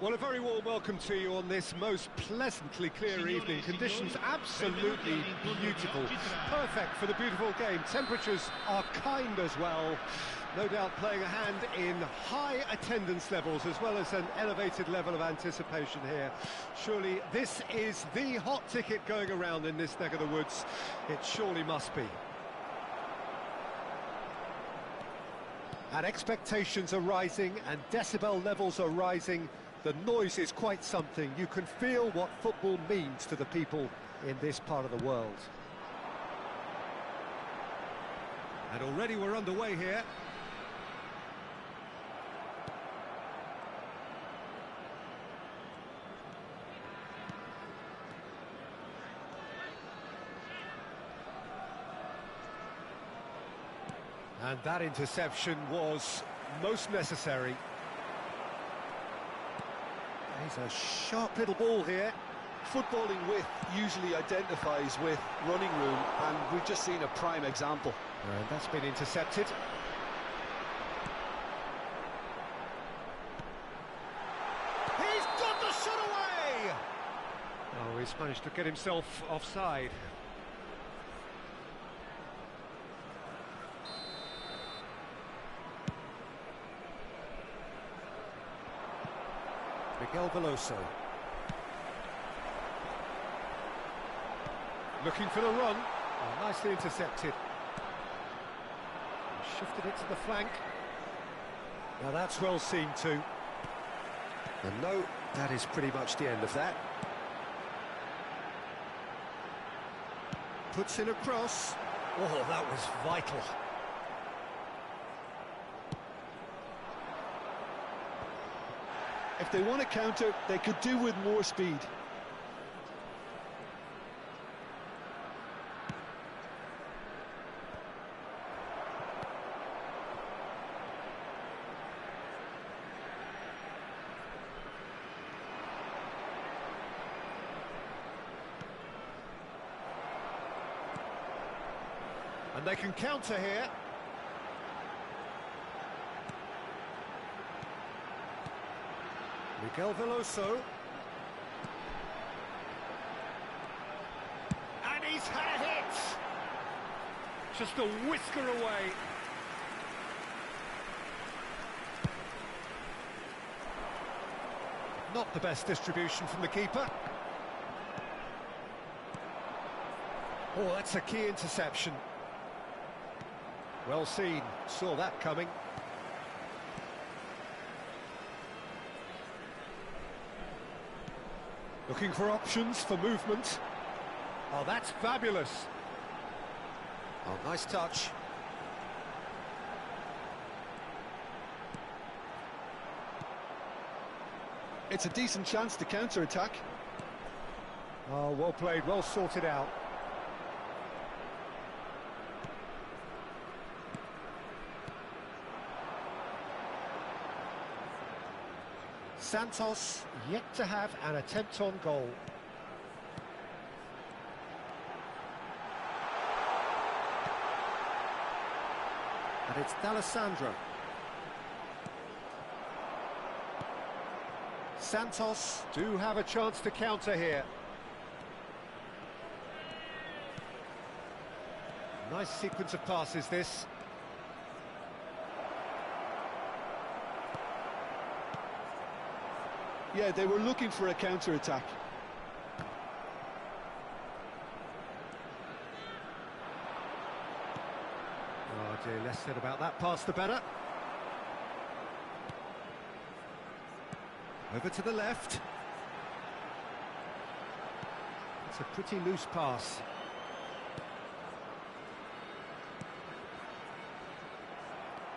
Well, a very warm welcome to you on this most pleasantly clear evening. Conditions absolutely beautiful. Perfect for the beautiful game. Temperatures are kind as well. No doubt playing a hand in high attendance levels as well as an elevated level of anticipation here. Surely this is the hot ticket going around in this neck of the woods. It surely must be. And expectations are rising and decibel levels are rising. The noise is quite something. You can feel what football means to the people in this part of the world. And already we're underway here. And that interception was most necessary. He's a sharp little ball here. Footballing width usually identifies with running room, and we've just seen a prime example. And that's been intercepted. He's got the shot away! Oh, he's managed to get himself offside. Miguel Veloso. Looking for the run. Oh, nicely intercepted. Shifted it to the flank. Now that's well seen too. And no, that is pretty much the end of that. Puts in a cross. Oh, that was vital. If they want to counter, they could do with more speed. And they can counter here. Miguel Veloso. And he's had a hit! Just a whisker away. Not the best distribution from the keeper. Oh, that's a key interception. Well seen, saw that coming. Looking for options for movement. Oh, that's fabulous. Oh, nice touch. It's a decent chance to counter-attack. Oh, well played, well sorted out. Santos yet to have an attempt on goal. And it's D'Alessandro. Santos do have a chance to counter here. Nice sequence of passes this. Yeah, they were looking for a counter-attack. Oh dear, less said about that pass the better. Over to the left. It's a pretty loose pass.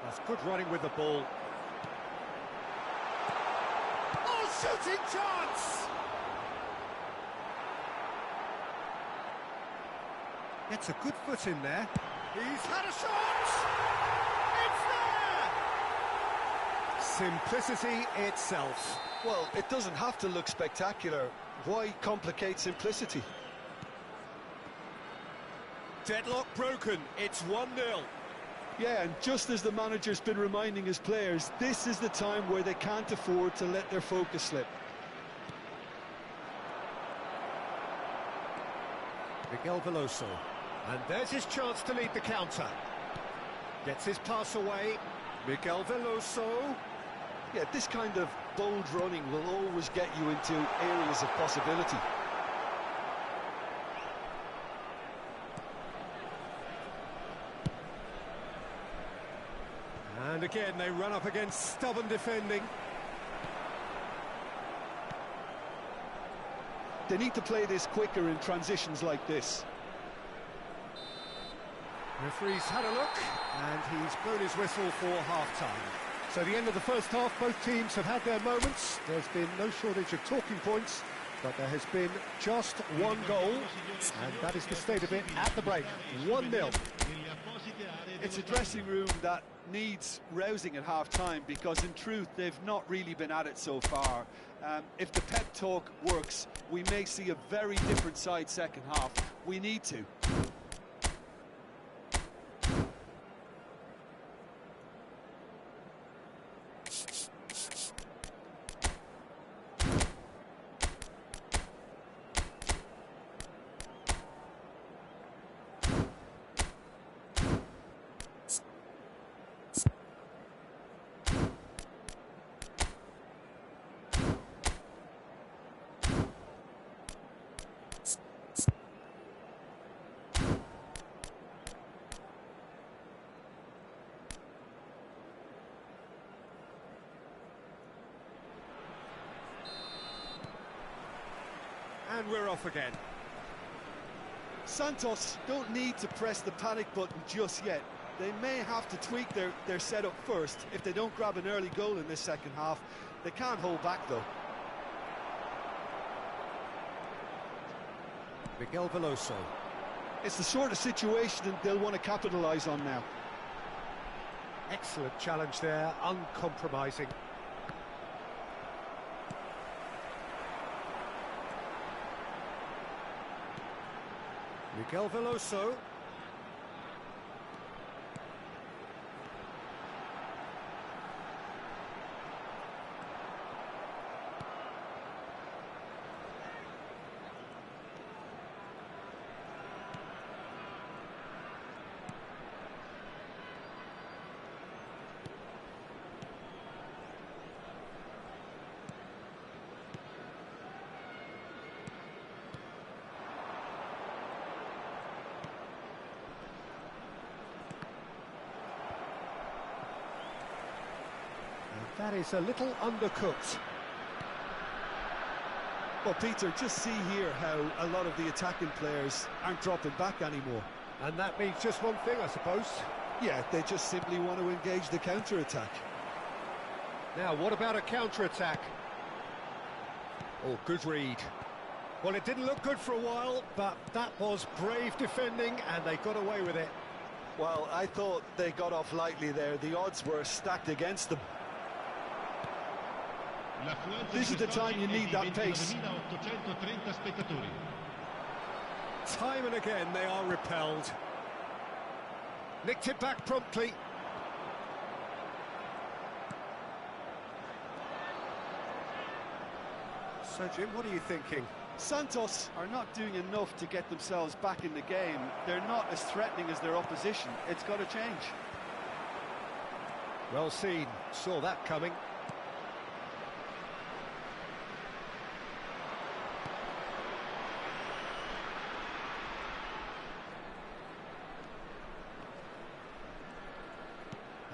That's good running with the ball. Shooting chance! Gets a good foot in there. He's had a shot! It's there! Simplicity itself. Well, it doesn't have to look spectacular. Why complicate simplicity? Deadlock broken. It's 1-0. Yeah, and just as the manager's been reminding his players, this is the time where they can't afford to let their focus slip. Miguel Veloso. And there's his chance to lead the counter. Gets his pass away. Miguel Veloso. Yeah, this kind of bold running will always get you into areas of possibility. And again, they run up against stubborn defending. They need to play this quicker in transitions like this. Referee's had a look, and he's blown his whistle for half-time. So the end of the first half, both teams have had their moments. There's been no shortage of talking points, but there has been just one goal, and that is the state of it at the break. 1-0. It's a dressing room that needs rousing at half-time, because in truth they've not really been at it so far. If the pep talk works, we may see a very different side second half. We need to. And we're off again. Santos don't need to press the panic button just yet. They may have to tweak their setup first. If they don't grab an early goal in this second half, they can't hold back though. Miguel Veloso. It's the sort of situation they'll want to capitalise on now. Excellent challenge there, uncompromising. Miguel Veloso. That is a little undercooked. Well, Peter, just see here how a lot of the attacking players aren't dropping back anymore. And that means just one thing, I suppose. Yeah, they just simply want to engage the counter-attack. Now, what about a counter-attack? Oh, good read. Well, it didn't look good for a while, but that was brave defending, and they got away with it. Well, I thought they got off lightly there. The odds were stacked against them. This is the time you need that pace. Time and again they are repelled. Nicked it back promptly. So, Jim, what are you thinking? Santos are not doing enough to get themselves back in the game. They're not as threatening as their opposition. It's got to change. Well seen. Saw that coming.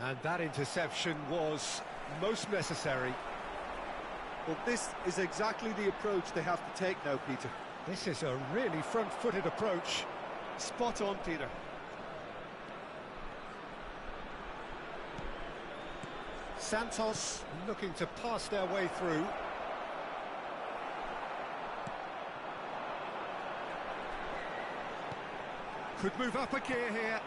And that interception was most necessary. Well, this is exactly the approach they have to take now, Peter. This is a really front-footed approach. Spot on, Peter. Santos looking to pass their way through. Could move up a gear here.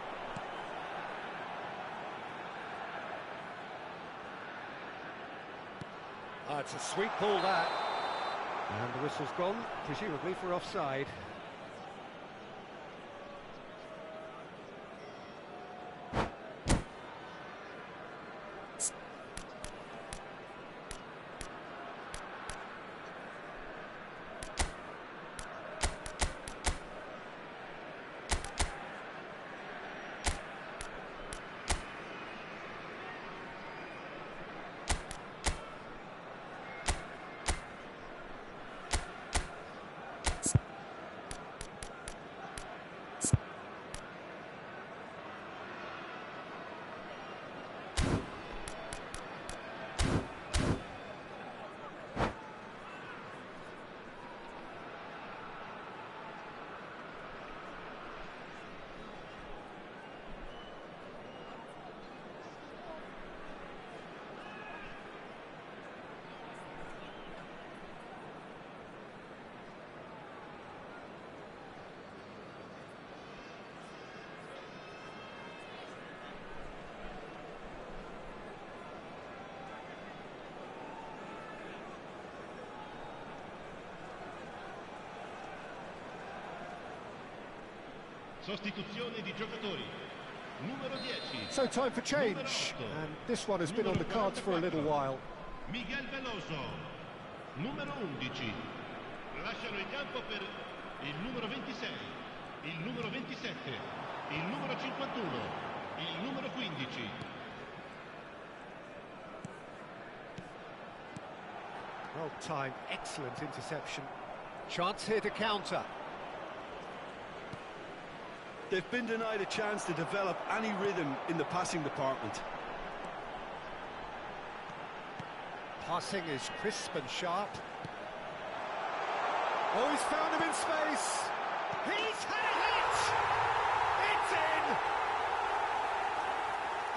It's a sweet ball, that. And the whistle's gone, presumably for offside. Sostituzione di giocatori. Numero 10. So time for change, and this one has been on the cards for a little while. Miguel Veloso. Numero 11. Lasciano il campo per il numero 26, il numero 27, il numero 51, il numero 15. Well timed, excellent interception. Chance here to counter. They've been denied a chance to develop any rhythm in the passing department. Passing is crisp and sharp. Oh, he's found him in space. He's had a hit! It's in!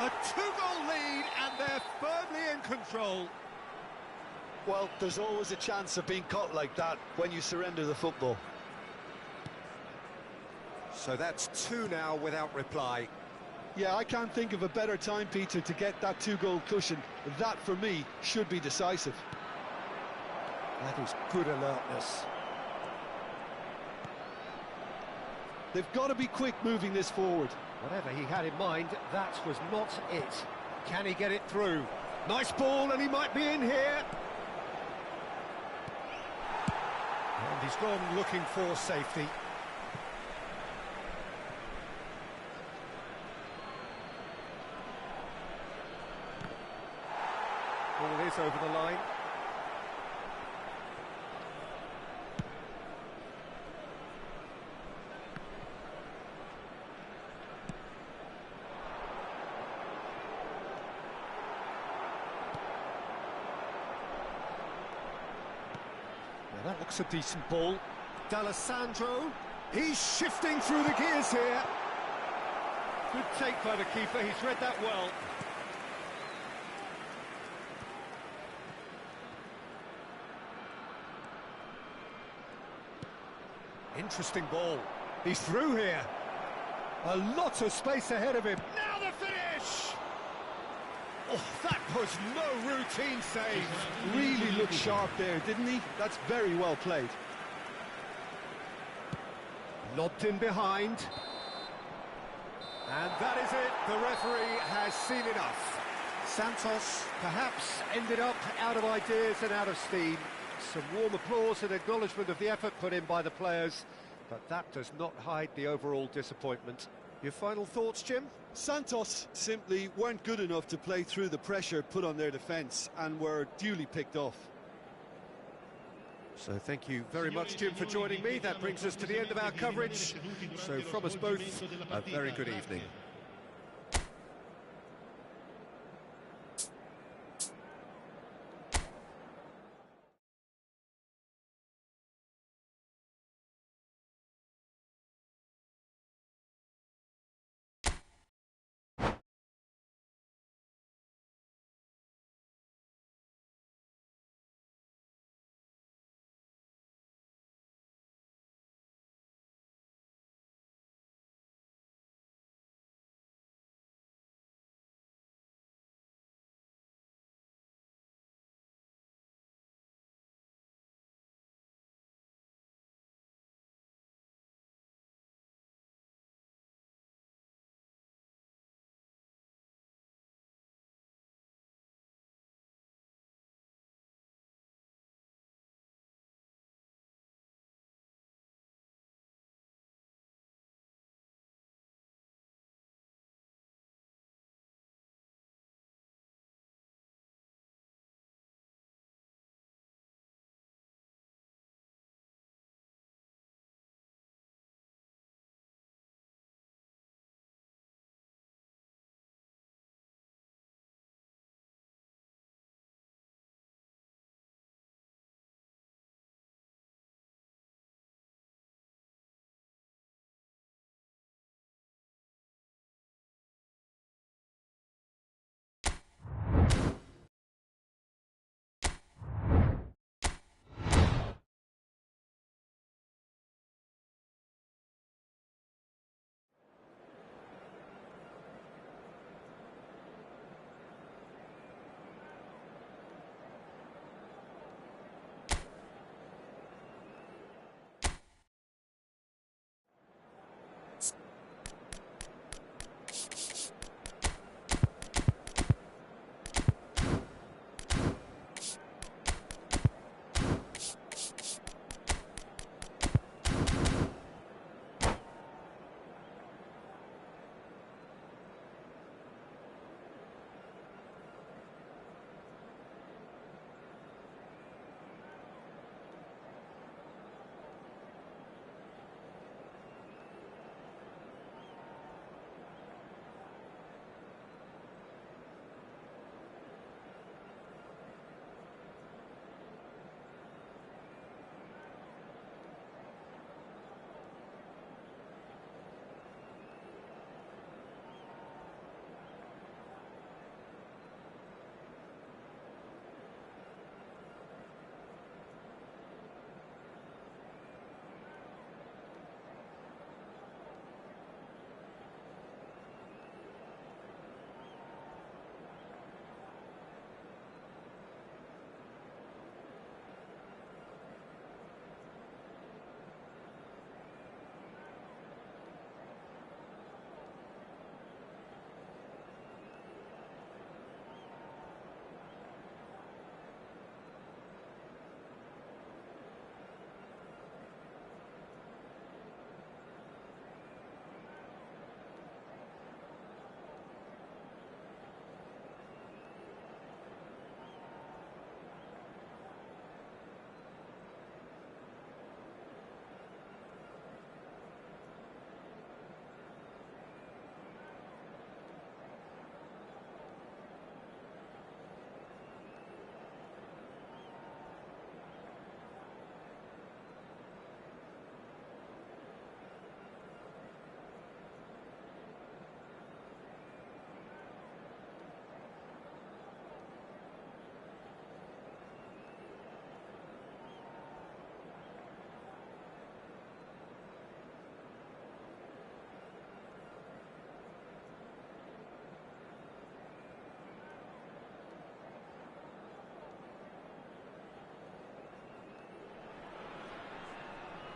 A two-goal lead, and they're firmly in control. Well, there's always a chance of being caught like that when you surrender the football. So that's two now without reply. Yeah, I can't think of a better time, Peter, to get that two-goal cushion. That, for me, should be decisive. That is good alertness. They've got to be quick moving this forward. Whatever he had in mind, that was not it. Can he get it through? Nice ball, and he might be in here. And he's gone looking for safety. Ball is over the line. Now that looks a decent ball. D'Alessandro, he's shifting through the gears here. Good take by the keeper, he's read that well. Interesting ball. He's through here. A lot of space ahead of him. Now the finish! Oh, that was no routine save. Really looked sharp there, didn't he? That's very well played. Lobbed in behind. And that is it. The referee has seen enough. Santos perhaps ended up out of ideas and out of steam. Some warm applause and acknowledgement of the effort put in by the players, but that does not hide the overall disappointment. Your final thoughts, Jim? Santos simply weren't good enough to play through the pressure put on their defence and were duly picked off. So thank you very much, Jim, for joining me. That brings us to the end of our coverage. So from us both, a very good evening.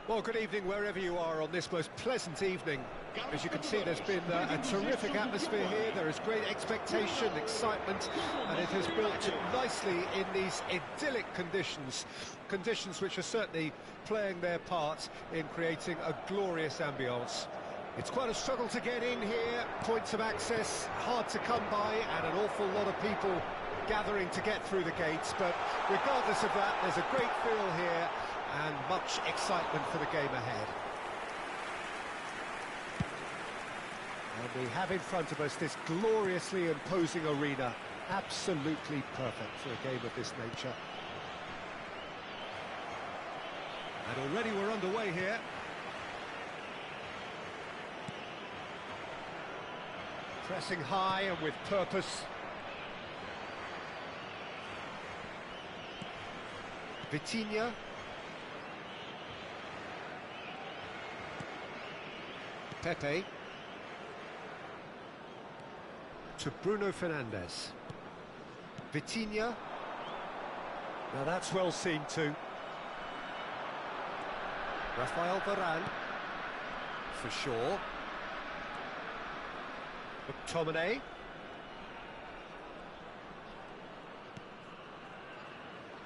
Well, good evening wherever you are on this most pleasant evening. As you can see, there's been a terrific atmosphere here. There is great expectation, excitement, and it has built nicely in these idyllic conditions. Conditions which are certainly playing their part in creating a glorious ambience. It's quite a struggle to get in here, points of access hard to come by, and an awful lot of people gathering to get through the gates. But regardless of that, there's a great feel here and much excitement for the game ahead. And we have in front of us this gloriously imposing arena, absolutely perfect for a game of this nature. And already we're underway here. Pressing high and with purpose. Vitinha. Pepe. To Bruno Fernandes. Vitinha. Now that's well seen too. Rafael Varane. For sure. McTominay.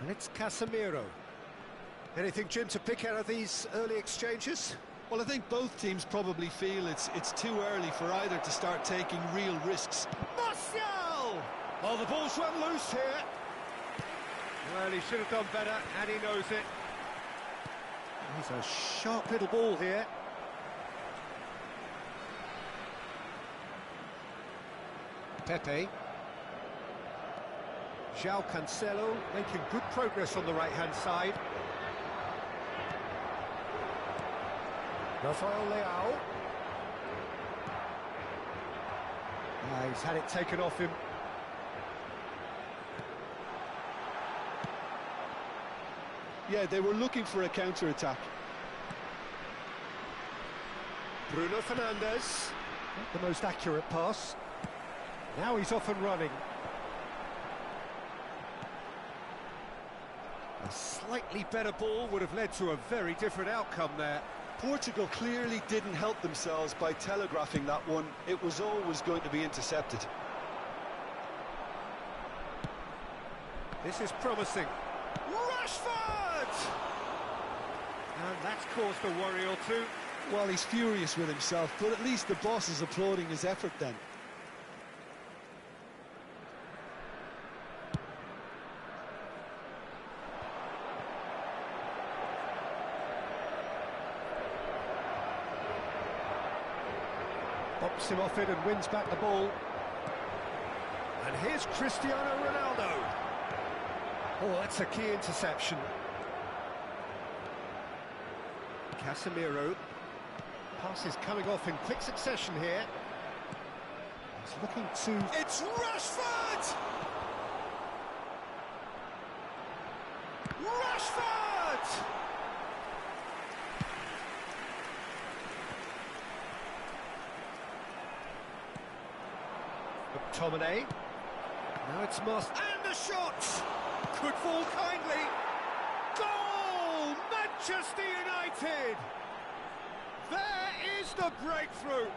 And it's Casemiro. Anything, Jim, to pick out of these early exchanges? Well, I think both teams probably feel it's too early for either to start taking real risks. Martial! Oh, the ball's run loose here. Well, he should have done better, and he knows it. He's a sharp little ball here. Pepe. João Cancelo making good progress on the right-hand side. Rafael Leao. He's had it taken off him. Yeah, they were looking for a counter-attack. Bruno Fernandes. Not the most accurate pass. Now he's off and running. A slightly better ball would have led to a very different outcome there. Portugal clearly didn't help themselves by telegraphing that one. It was always going to be intercepted. This is promising. Rashford! And that's caused a worry or two. Well, he's furious with himself, but at least the boss is applauding his effort then. Bops him off it and wins back the ball. And here's Cristiano Ronaldo. Oh, that's a key interception. Casemiro. Pass is coming off in quick succession here. He's looking to... It's Rashford! Rashford! McTominay. Now it's Moss. And the shot! Could fall kindly. Goal! Manchester United! There is the breakthrough.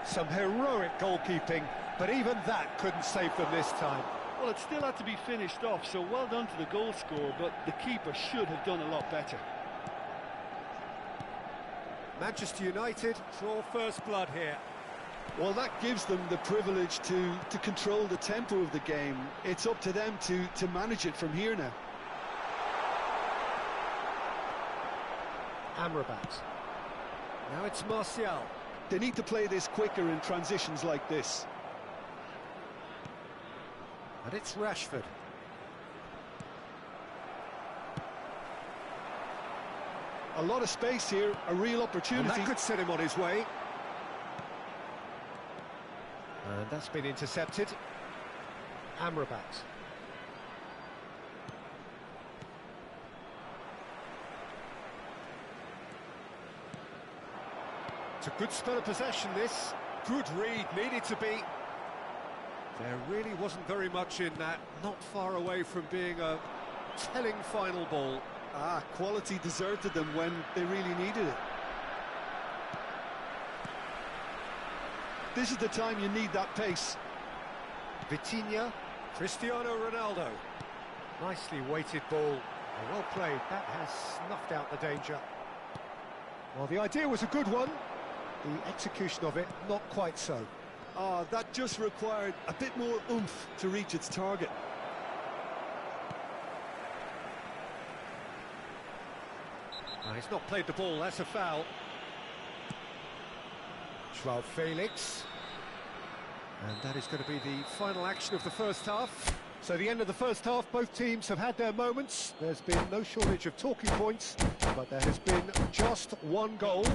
Some heroic goalkeeping, but even that couldn't save them this time. Well, it still had to be finished off, so well done to the goal scorer, but the keeper should have done a lot better. Manchester United draw first blood here. Well, that gives them the privilege to control the tempo of the game. It's up to them to manage it from here now. Amrabat. Now it's Martial. They need to play this quicker in transitions like this. And it's Rashford. A lot of space here, a real opportunity. And that could set him on his way. And that's been intercepted. Amrabat. It's a good spell of possession, this. Good read, needed to be. There really wasn't very much in that. Not far away from being a telling final ball. Quality deserted them when they really needed it. This is the time you need that pace. Vitinha, Cristiano Ronaldo. Nicely weighted ball. Well played. That has snuffed out the danger. Well, the idea was a good one. The execution of it, not quite so. That just required a bit more oomph to reach its target. He's not played the ball, that's a foul. João Felix. And that is going to be the final action of the first half. So the end of the first half, both teams have had their moments. There's been no shortage of talking points, but there has been just one goal.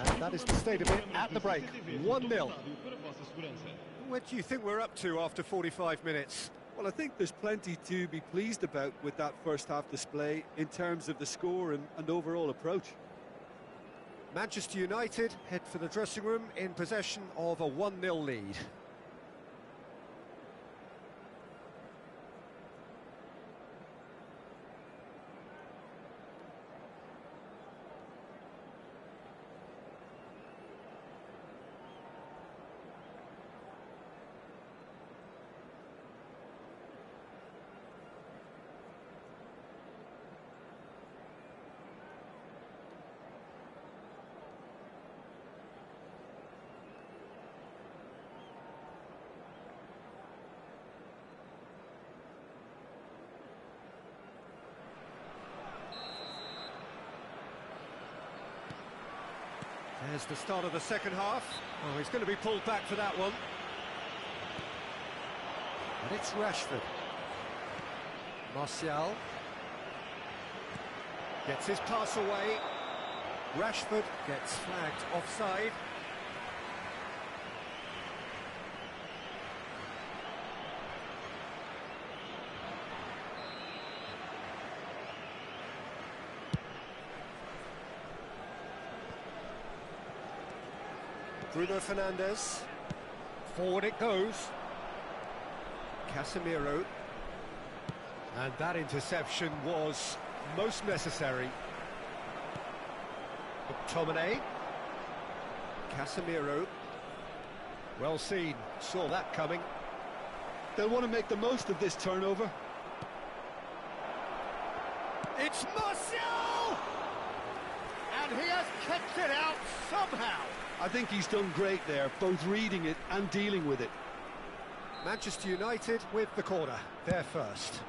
And that is the state of it at the break, 1-0. Where do you think we're up to after 45 minutes? Well, I think there's plenty to be pleased about with that first half display in terms of the score and overall approach. Manchester United head for the dressing room in possession of a 1-0 lead. There's the start of the second half. Oh, he's going to be pulled back for that one. And it's Rashford. Martial. Gets his pass away. Rashford gets flagged offside. Bruno Fernandes. Forward it goes. Casemiro. And that interception was most necessary. McTominay. Casemiro. Well seen. Saw that coming. They'll want to make the most of this turnover. It's Martial! And he has kept it out somehow. I think he's done great there, both reading it and dealing with it. Manchester United with the corner, they're first.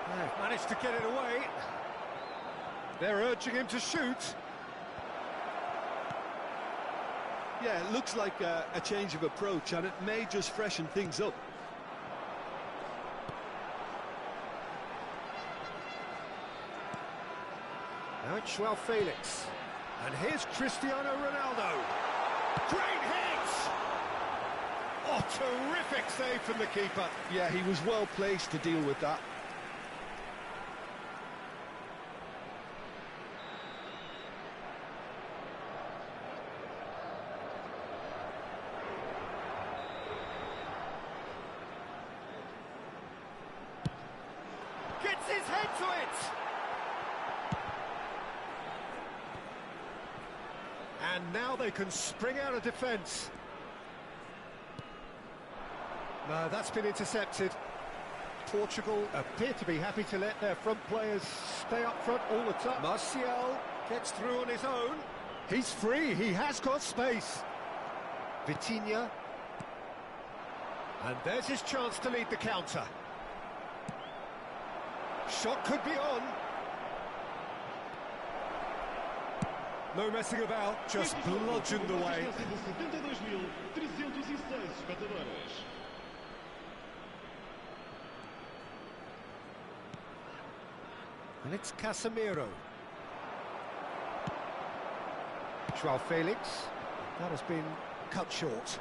They've managed to get it away. They're urging him to shoot. Yeah, it looks like a change of approach, and it may just freshen things up. Now it's João Felix. And here's Cristiano Ronaldo. Great hit! Oh, terrific save from the keeper. Yeah, he was well placed to deal with that. Gets his head to it! And now they can spring out of defence. No, that's been intercepted. Portugal appear to be happy to let their front players stay up front all the time. Martial gets through on his own. He's free, he has got space. Vitinha. And there's his chance to lead the counter. Shot could be on. No messing about, just bludgeoned away. And it's Casemiro. João Felix. That has been cut short.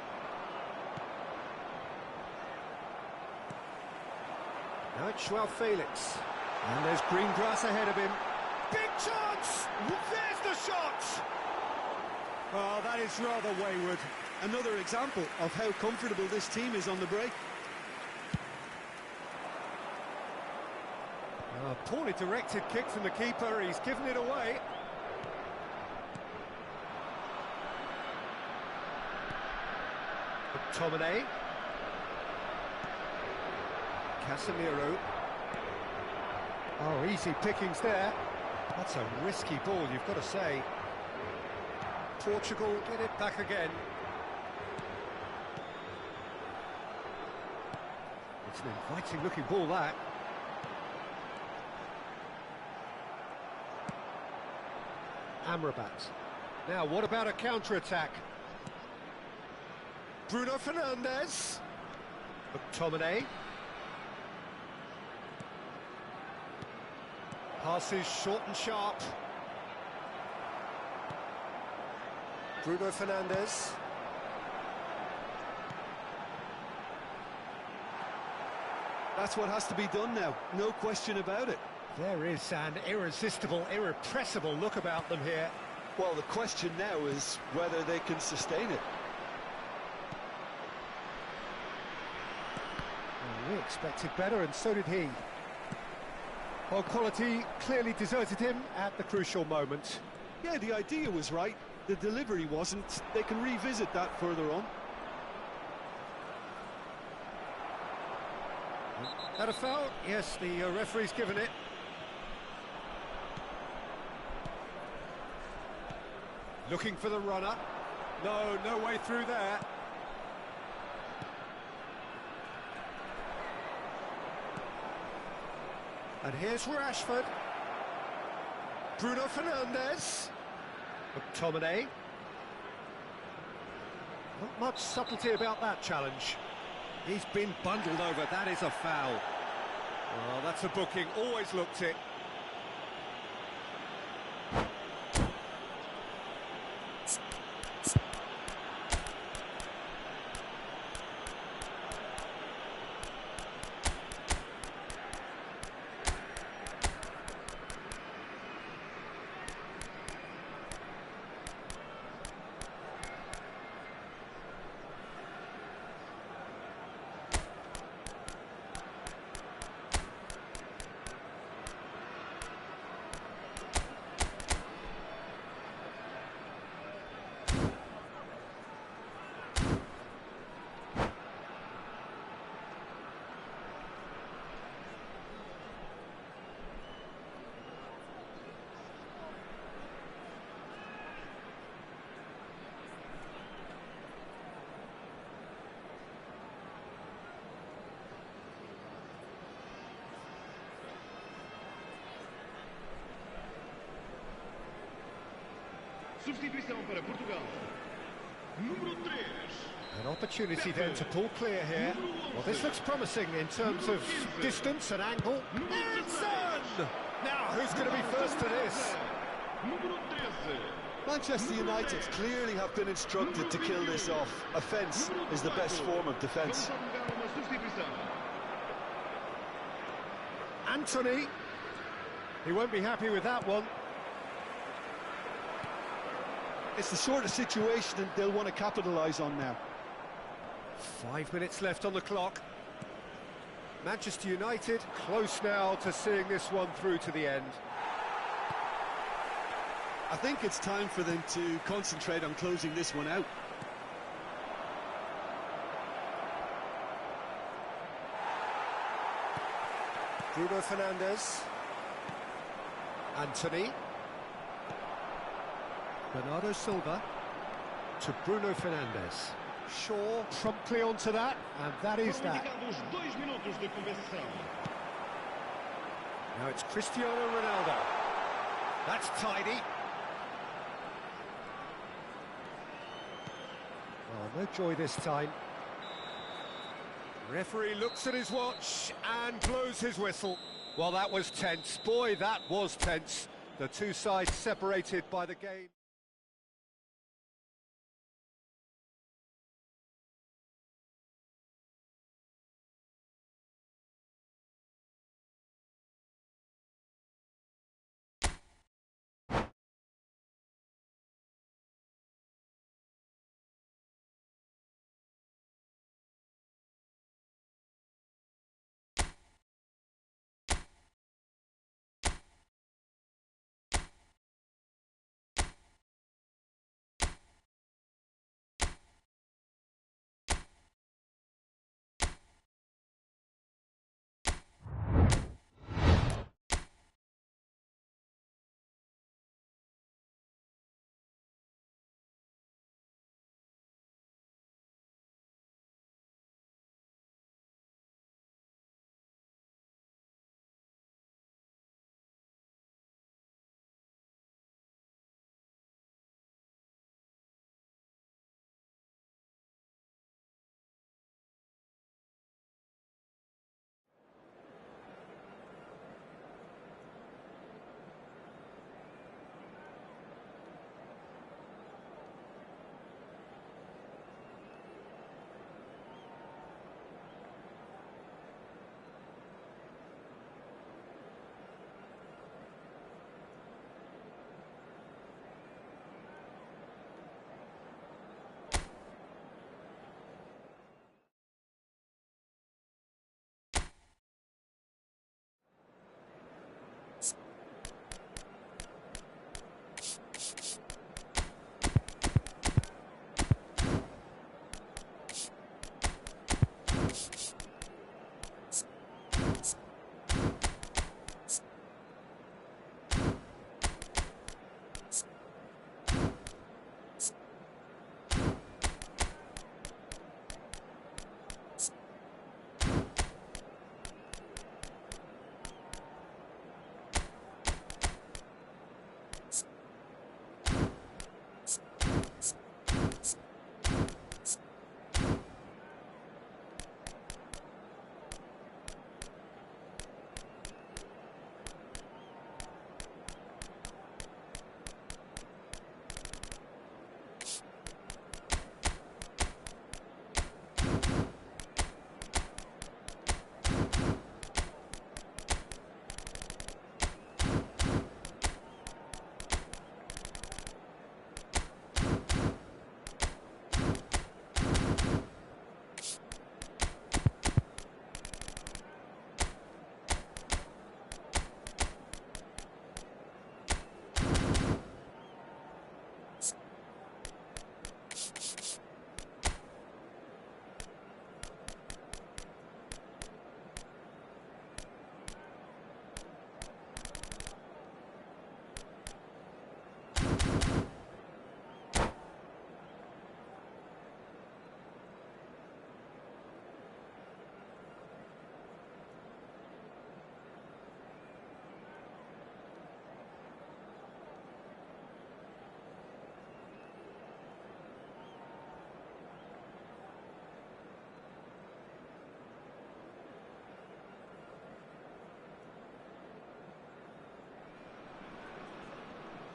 Now it's João Felix. And there's green grass ahead of him. Big chance! There's the shot! Oh, that is rather wayward. Another example of how comfortable this team is on the break. A poorly directed kick from the keeper, he's given it away. McTominay. Casemiro. Oh, easy pickings there. That's a risky ball, you've got to say. Portugal get it back again. It's an inviting looking ball, that. Amrabat. Now, what about a counter-attack? Bruno Fernandes. McTominay. Passes short and sharp. Bruno Fernandes. That's what has to be done now, no question about it. There is an irresistible, irrepressible look about them here. Well, the question now is whether they can sustain it. Well, we expected better, and so did he. Well, quality clearly deserted him at the crucial moment. Yeah, the idea was right, the delivery wasn't. They can revisit that further on. That a foul? Yes, the referee's given it. Looking for the runner. No way through there. And here's Rashford. Bruno Fernandes. McTominay. Not much subtlety about that challenge. He's been bundled over, that is a foul. Well, that's a booking, always looked it. Substituição para Portugal. Número 3. An opportunity then to pull clear here. Well, this looks promising in terms of distance and angle. There it's done! Now, who's going to be first to this? Número 13. Manchester United clearly have been instructed to kill this off. Offence is the best form of defence. Anthony. He won't be happy with that one. It's the sort of situation that they'll want to capitalise on now. 5 minutes left on the clock. Manchester United close now to seeing this one through to the end. I think it's time for them to concentrate on closing this one out. Bruno Fernandes. Anthony. Bernardo Silva to Bruno Fernandes. Shaw promptly onto that, and that is that. Now it's Cristiano Ronaldo. That's tidy. Oh, no joy this time. Referee looks at his watch and blows his whistle. Well, that was tense. Boy, that was tense. The two sides separated by the game.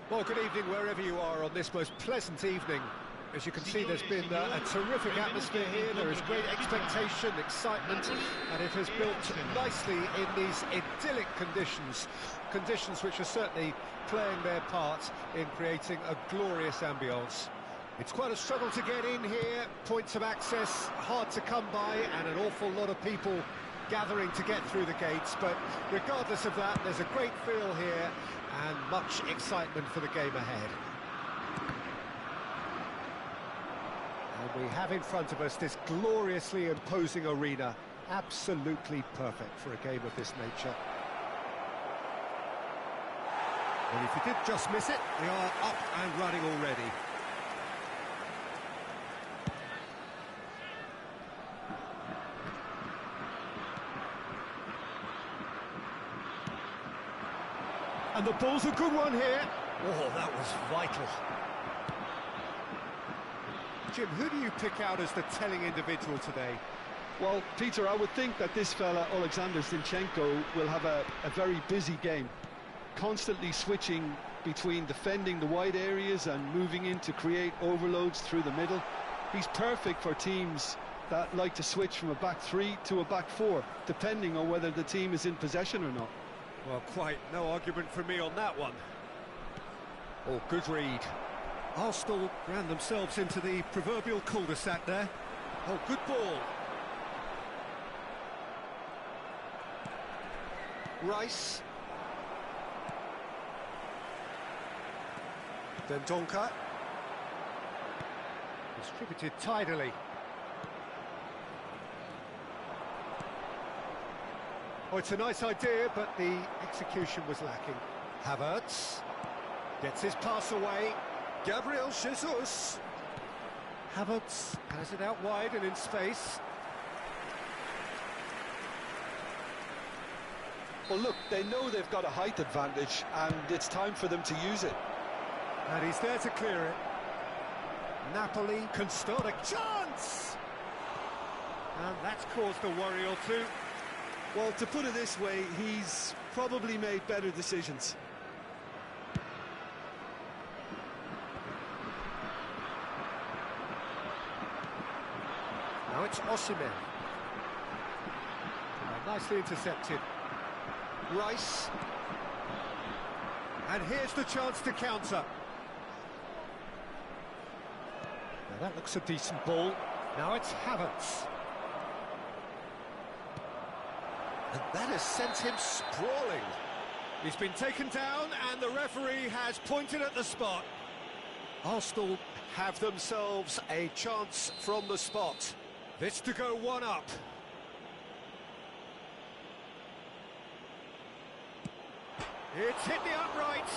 Well, good evening wherever you are on this most pleasant evening. As you can see, there's been a terrific atmosphere here. There is great expectation, excitement, and it has built nicely in these idyllic conditions. Conditions which are certainly playing their part in creating a glorious ambience. It's quite a struggle to get in here, points of access hard to come by, and an awful lot of people gathering to get through the gates, but regardless of that, there's a great feel here and much excitement for the game ahead. And we have in front of us this gloriously imposing arena, absolutely perfect for a game of this nature. And if you did just miss it, they are up and running already. And the ball's a good one here. Oh, that was vital. Jim, who do you pick out as the telling individual today? Well, Peter, I would think that this fella, Alexander Zinchenko, will have a very busy game. Constantly switching between defending the wide areas and moving in to create overloads through the middle. He's perfect for teams that like to switch from a back three to a back four, depending on whether the team is in possession or not. Well, quite no argument from me on that one. Oh, good read. Arsenal ran themselves into the proverbial cul-de-sac there. Oh, good ball. Rice. Then Donka. Distributed tidily. Oh, it's a nice idea, but the execution was lacking. Havertz gets his pass away. Gabriel Jesus. Havertz has it out wide and in space. Well, look, they know they've got a height advantage, and it's time for them to use it. And he's there to clear it. Napoli can start a chance! And that's caused a worry or two. Well, to put it this way, he's probably made better decisions. Now it's Osimhen. Nicely intercepted. Rice. And here's the chance to counter. Now that looks a decent ball. Now it's Havertz. And that has sent him sprawling. He's been taken down and the referee has pointed at the spot. Arsenal have themselves a chance from the spot. This to go one up. It's hit the upright.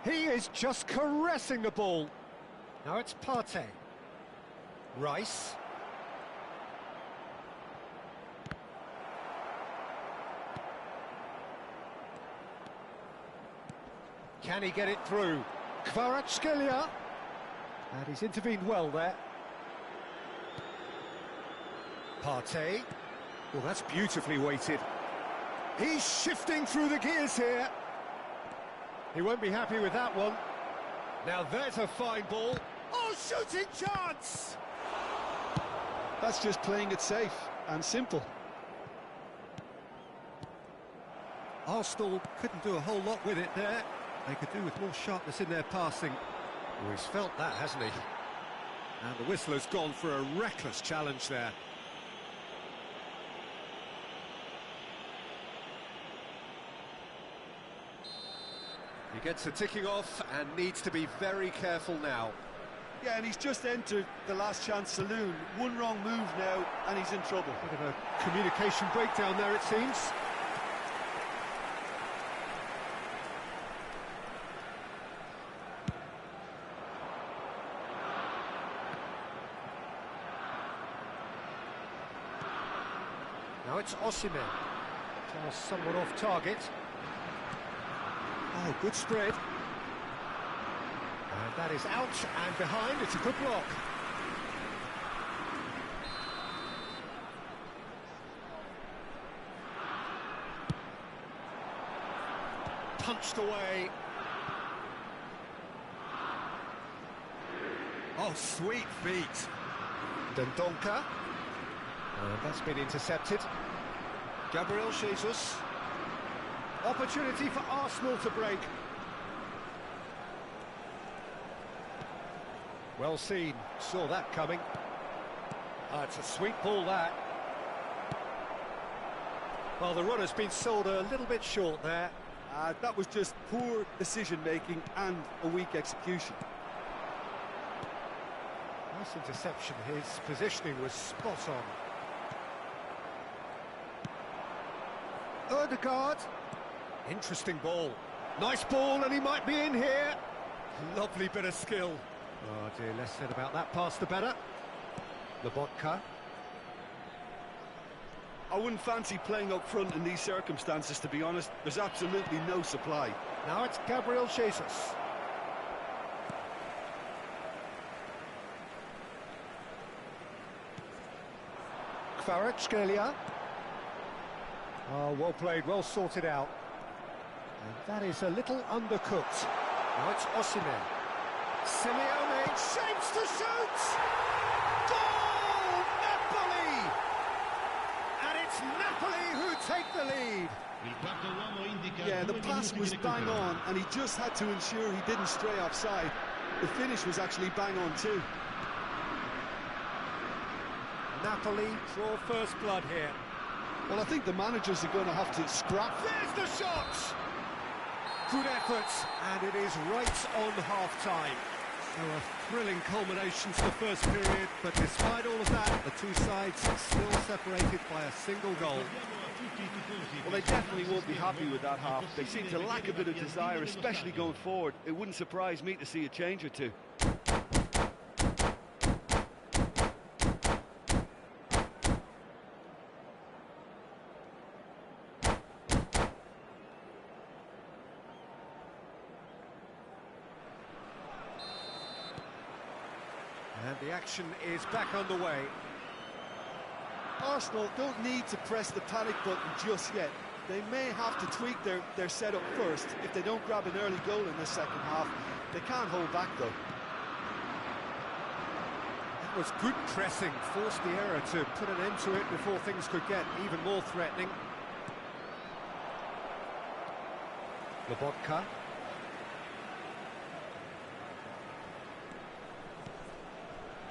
He is just caressing the ball. Now it's Partey. Rice. Can he get it through? Kvaratskhelia. And he's intervened well there. Partey. Well, that's beautifully weighted. He's shifting through the gears here. He won't be happy with that one. Now there's a fine ball. Oh, shooting chance! That's just playing it safe and simple. Arsenal couldn't do a whole lot with it there. They could do with more sharpness in their passing. Oh, he's felt that, hasn't he? And the whistle has gone for a reckless challenge there. He gets the ticking off and needs to be very careful now. Yeah, and he's just entered the last chance saloon. One wrong move now, and he's in trouble. Bit of a communication breakdown there, it seems. Now it's Osimhen. Just somewhat off target. Oh, good spread. And that is out and behind. It's a good block. punched away. Oh, sweet feet. Dendoncker. That's been intercepted. Gabriel Jesus. Opportunity for Arsenal to break. Well seen, saw that coming. It's a sweet ball, that. Well, the run has been sold a little bit short there. That was just poor decision-making and a weak execution. Nice interception, his positioning was spot on. Odegaard. Interesting ball. Nice ball, and he might be in here. Lovely bit of skill. Oh dear, less said about that pass the better. Lobotka. I wouldn't fancy playing up front in these circumstances, to be honest. There's absolutely no supply. Now it's Gabriel Jesus. Kvaratskhelia. Oh, well played, well sorted out. And that is a little undercooked. Now it's Osimhen. Simeone shapes to shoot! Goal! Napoli! And it's Napoli who take the lead. Yeah, the pass was bang on, and he just had to ensure he didn't stray offside. The finish was actually bang on too. Napoli draw first blood here. Well, I think the managers are going to have to scrap. There's the shot! Good effort, and it is right on half-time. So a thrilling culmination to the first period, but despite all of that, the two sides still separated by a single goal. Well, they definitely won't be happy with that half. They seem to lack a bit of desire, especially going forward. It wouldn't surprise me to see a change or two. And the action is back underway. Arsenal don't need to press the panic button just yet. They may have to tweak their setup first. If they don't grab an early goal in the second half, they can't hold back though. That was good pressing, forced the error to put an end to it before things could get even more threatening. Lobotka.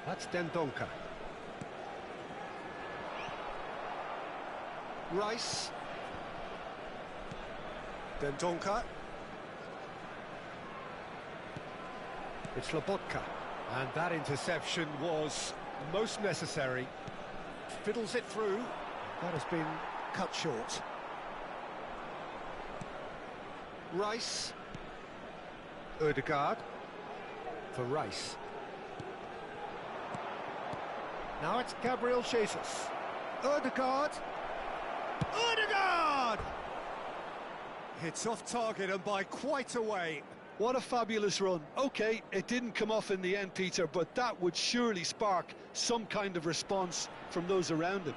That's Dendoncker. Rice. Dendoncker. It's Lobotka. And that interception was most necessary. Fiddles it through. That has been cut short. Rice. Odegaard. For Rice. Now it's Gabriel Jesus. Odegaard. Odegaard! It's off target and by quite a way. What a fabulous run. OK, it didn't come off in the end, Peter, but that would surely spark some kind of response from those around him.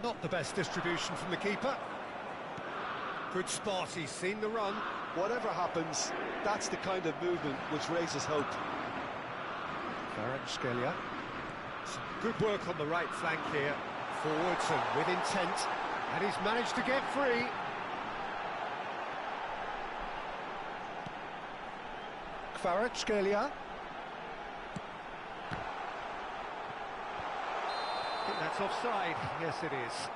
Not the best distribution from the keeper. Good spot, he's seen the run. Whatever happens, that's the kind of movement which raises hope. Kvaratskhelia. Some good work on the right flank here. Forwards and with intent. And he's managed to get free. Kvaratskhelia. I think that's offside. Yes, it is.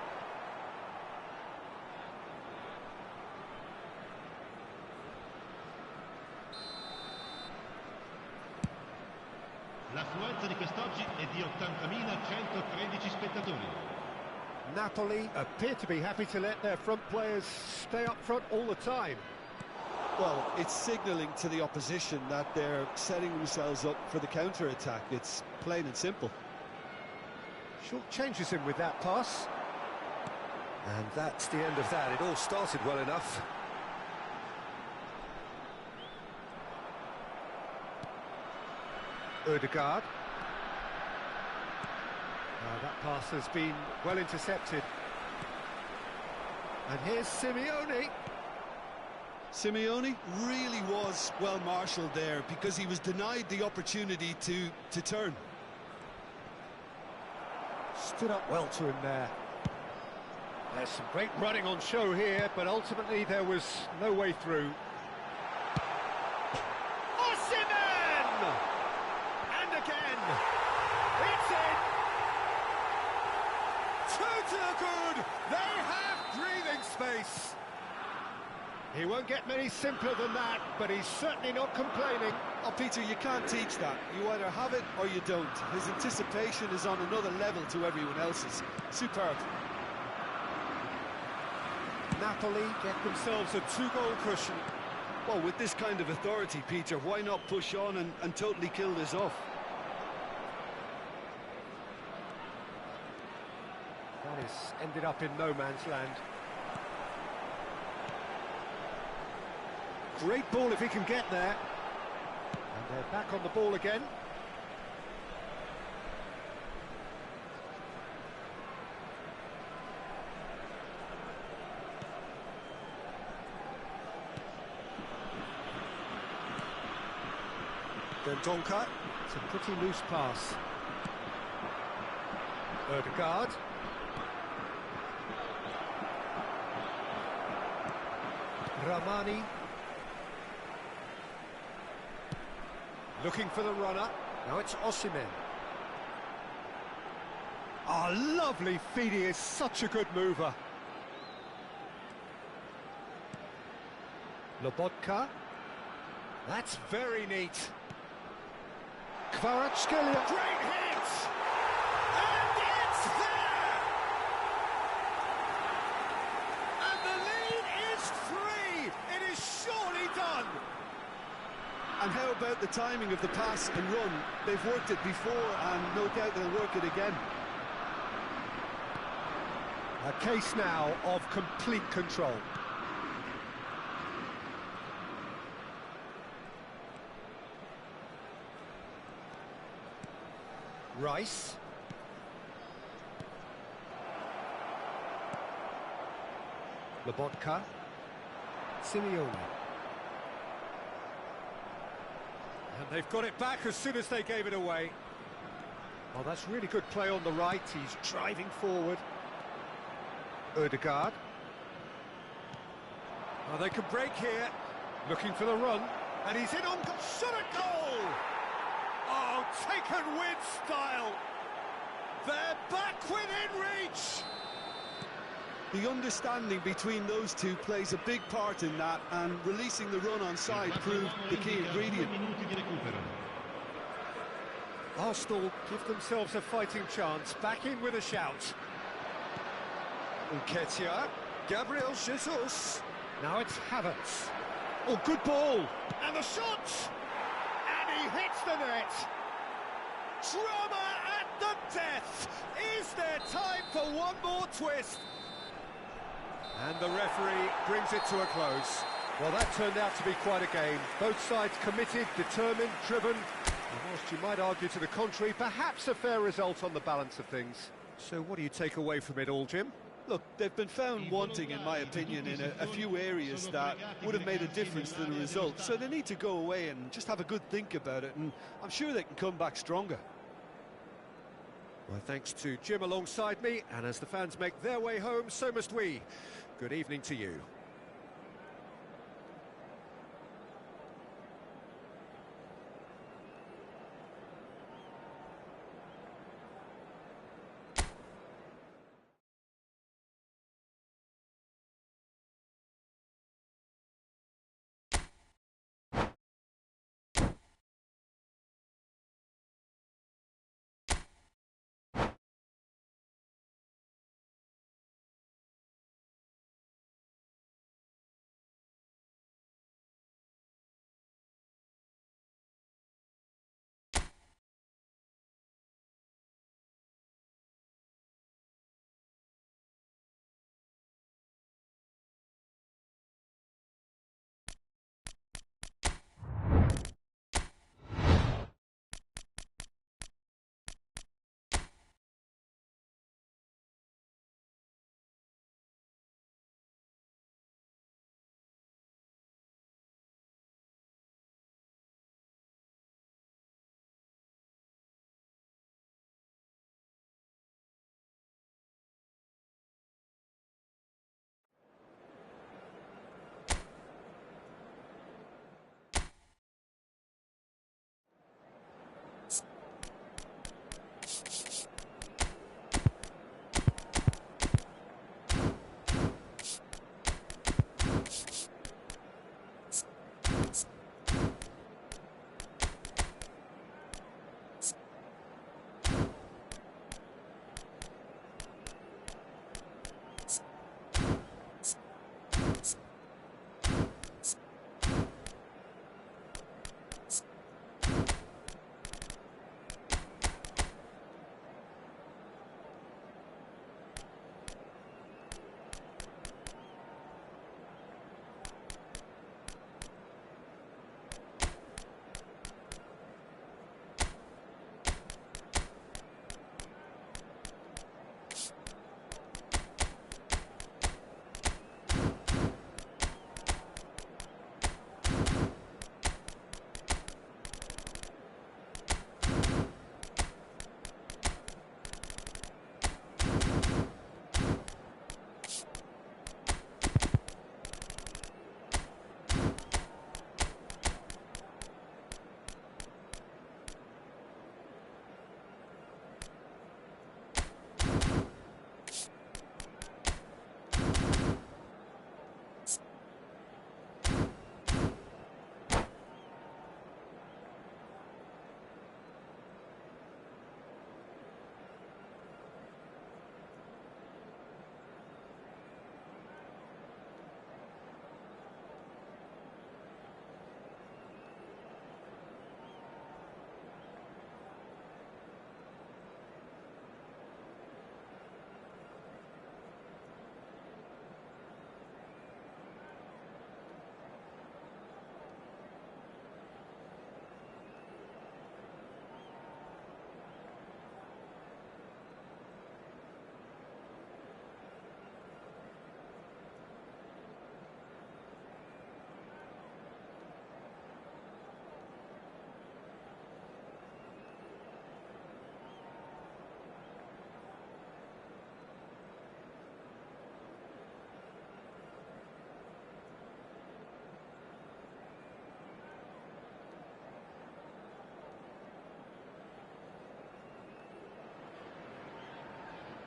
L'affluenza di quest'oggi è di 80.113 spettatori. Napoli appear to be happy to let their front players stay up front all the time. Well, it's signalling to the opposition that they're setting themselves up for the counter-attack. It's plain and simple. Short changes him with that pass. And that's the end of that. It all started well enough. Odegaard. That pass has been well intercepted. And here's Simeone. Simeone really was well marshalled there because he was denied the opportunity to turn. Stood up well to him there. There's some great running on show here, but ultimately there was no way through. Osimhen! And again! It's in! Two to the good! They have breathing space! He won't get many simpler than that, but he's certainly not complaining. Oh, Peter, you can't teach that. You either have it or you don't. His anticipation is on another level to everyone else's. Superb. Napoli get themselves a two-goal cushion. Well, with this kind of authority, Peter, why not push on and totally kill this off? That is ended up in no man's land. Great ball if he can get there. And they're back on the ball again. Dendoncker. It's a pretty loose pass. Ødegaard. Ramani. Looking for the runner. Now it's Osimhen. Oh, lovely feed. He is such a good mover. Lobotka. That's very neat. Kvaratskhelia. Great hit! And it's there! And the lead is 3! It is surely done! And how about the timing of the pass and run? They've worked it before, and no doubt they'll work it again. A case now of complete control. Rice. Lobotka. Simeone. And they've got it back as soon as they gave it away. Well, that's really good play on the right. He's driving forward. Ødegaard. Oh, they can break here. Looking for the run. And he's in on shot at goal! Oh, taken with style. They're back within reach. The understanding between those two plays a big part in that, and releasing the run on side proved the key ingredient. Arsenal give themselves a fighting chance, back in with a shout. Nketiah, Gabriel Jesus. Now it's Havertz. Oh, good ball. And the shot! And he hits the net. Drama at the death. Is there time for one more twist? And the referee brings it to a close. Well, that turned out to be quite a game. Both sides committed, determined, driven. And whilst you might argue to the contrary, perhaps a fair result on the balance of things. So what do you take away from it all, Jim? Look, they've been found wanting, in my opinion, in a few areas that would have made a difference to the result. So they need to go away and just have a good think about it, and I'm sure they can come back stronger. Well, thanks to Jim alongside me, and as the fans make their way home, so must we. Good evening to you.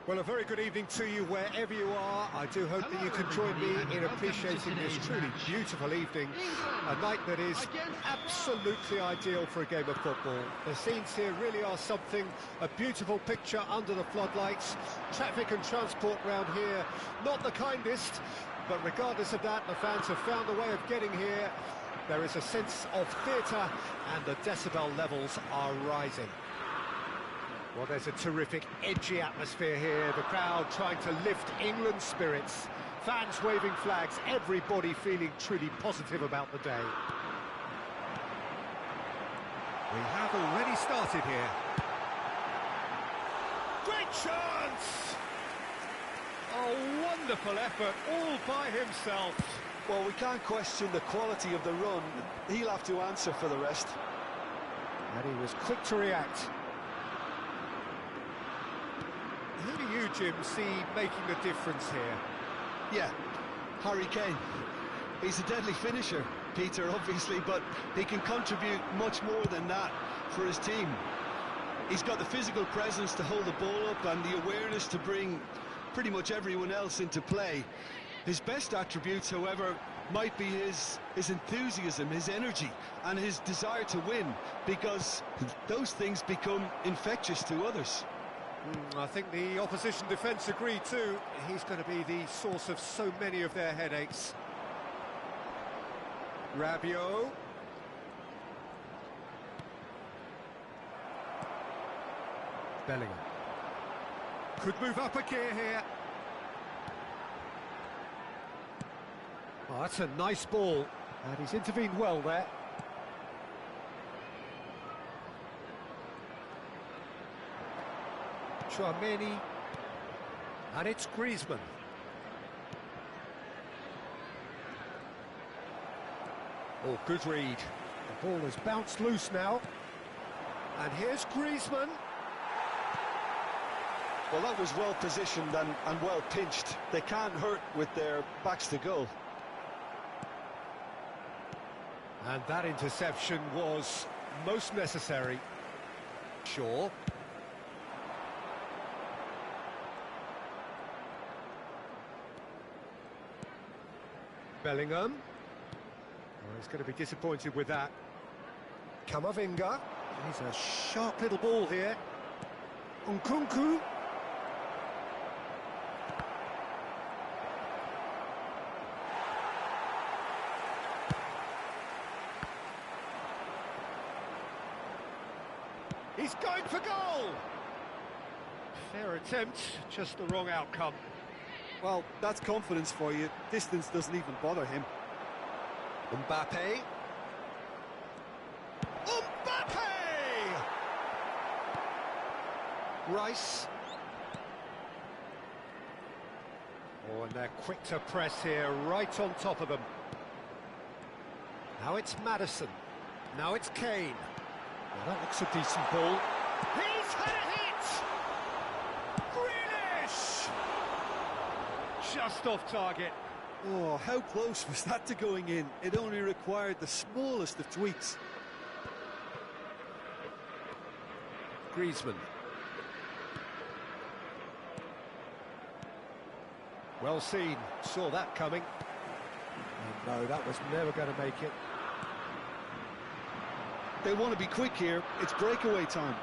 Well, a very good evening to you wherever you are. I do hope that you can join me in appreciating this truly beautiful evening. A night that is absolutely ideal for a game of football. The scenes here really are something. A beautiful picture under the floodlights. Traffic and transport round here, not the kindest. But regardless of that, the fans have found a way of getting here. There is a sense of theatre and the decibel levels are rising. Well, there's a terrific, edgy atmosphere here. The crowd trying to lift England's spirits. Fans waving flags, everybody feeling truly positive about the day. We have already started here. Great chance! A wonderful effort, all by himself. Well, we can't question the quality of the run. He'll have to answer for the rest. And he was quick to react. Who do you, Jim, see making the difference here? Yeah, Harry Kane. He's a deadly finisher, Peter, obviously, but he can contribute much more than that for his team. He's got the physical presence to hold the ball up and the awareness to bring pretty much everyone else into play. His best attributes, however, might be his enthusiasm, his energy, and his desire to win, because those things become infectious to others. I think the opposition defence agree too. He's going to be the source of so many of their headaches. Rabiot. Bellingham. Could move up a gear here. Oh, that's a nice ball. And he's intervened well there. Chouameni, and it's Griezmann. Oh, good read. The ball has bounced loose now. And here's Griezmann. Well, that was well positioned and well pinched. They can't hurt with their backs to goal. And that interception was most necessary. Sure. Bellingham. Oh, he's going to be disappointed with that. Camavinga. He's a sharp little ball here. Nkunku. He's going for goal! Fair attempt, just the wrong outcome. Well, that's confidence for you. Distance doesn't even bother him. Mbappe. Mbappe! Rice. Oh, and they're quick to press here, right on top of them. Now it's Maddison. Now it's Kane. Well, that looks a decent ball. He's had a hit! Grealish! Just off target. Oh, how close was that to going in? It only required the smallest of tweaks. Griezmann. Well seen, saw that coming. And no, that was never going to make it. They want to be quick here. It's breakaway time.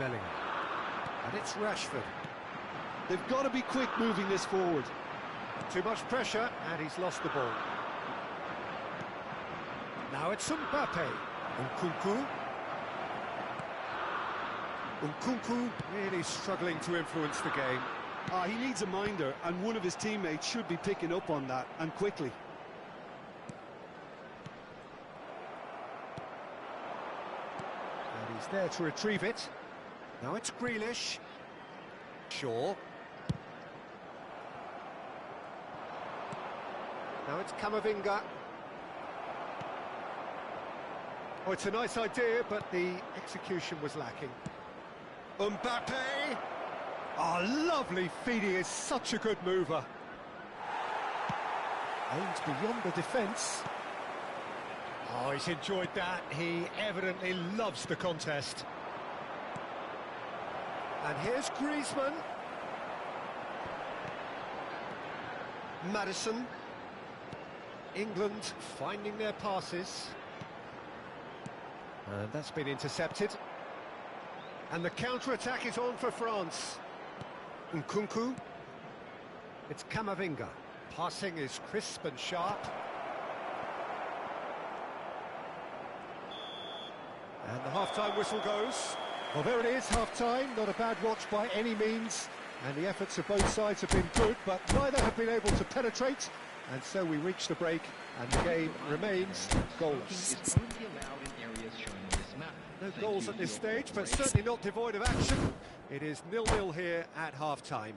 Bellingham. And it's Rashford. They've got to be quick moving this forward. Too much pressure, and he's lost the ball. Now it's Mbappe. Nkunku. Nkunku really struggling to influence the game. He needs a minder, and one of his teammates should be picking up on that, and quickly. And he's there to retrieve it. Now it's Grealish. Shaw. Now it's Camavinga. Oh, it's a nice idea, but the execution was lacking. Mbappe! Oh, lovely feed, he is such a good mover. Aims beyond the defence. Oh, he's enjoyed that. He evidently loves the contest. And here's Griezmann. Maddison. England finding their passes. And that's been intercepted. And the counter-attack is on for France. Nkunku. It's Camavinga. Passing is crisp and sharp. And the half-time whistle goes. Well, there it is, half-time. Not a bad watch by any means. And the efforts of both sides have been good, but neither have been able to penetrate. And so we reach the break, and the game remains goalless. No goals at this stage, but certainly not devoid of action. It is 0-0 here at half-time.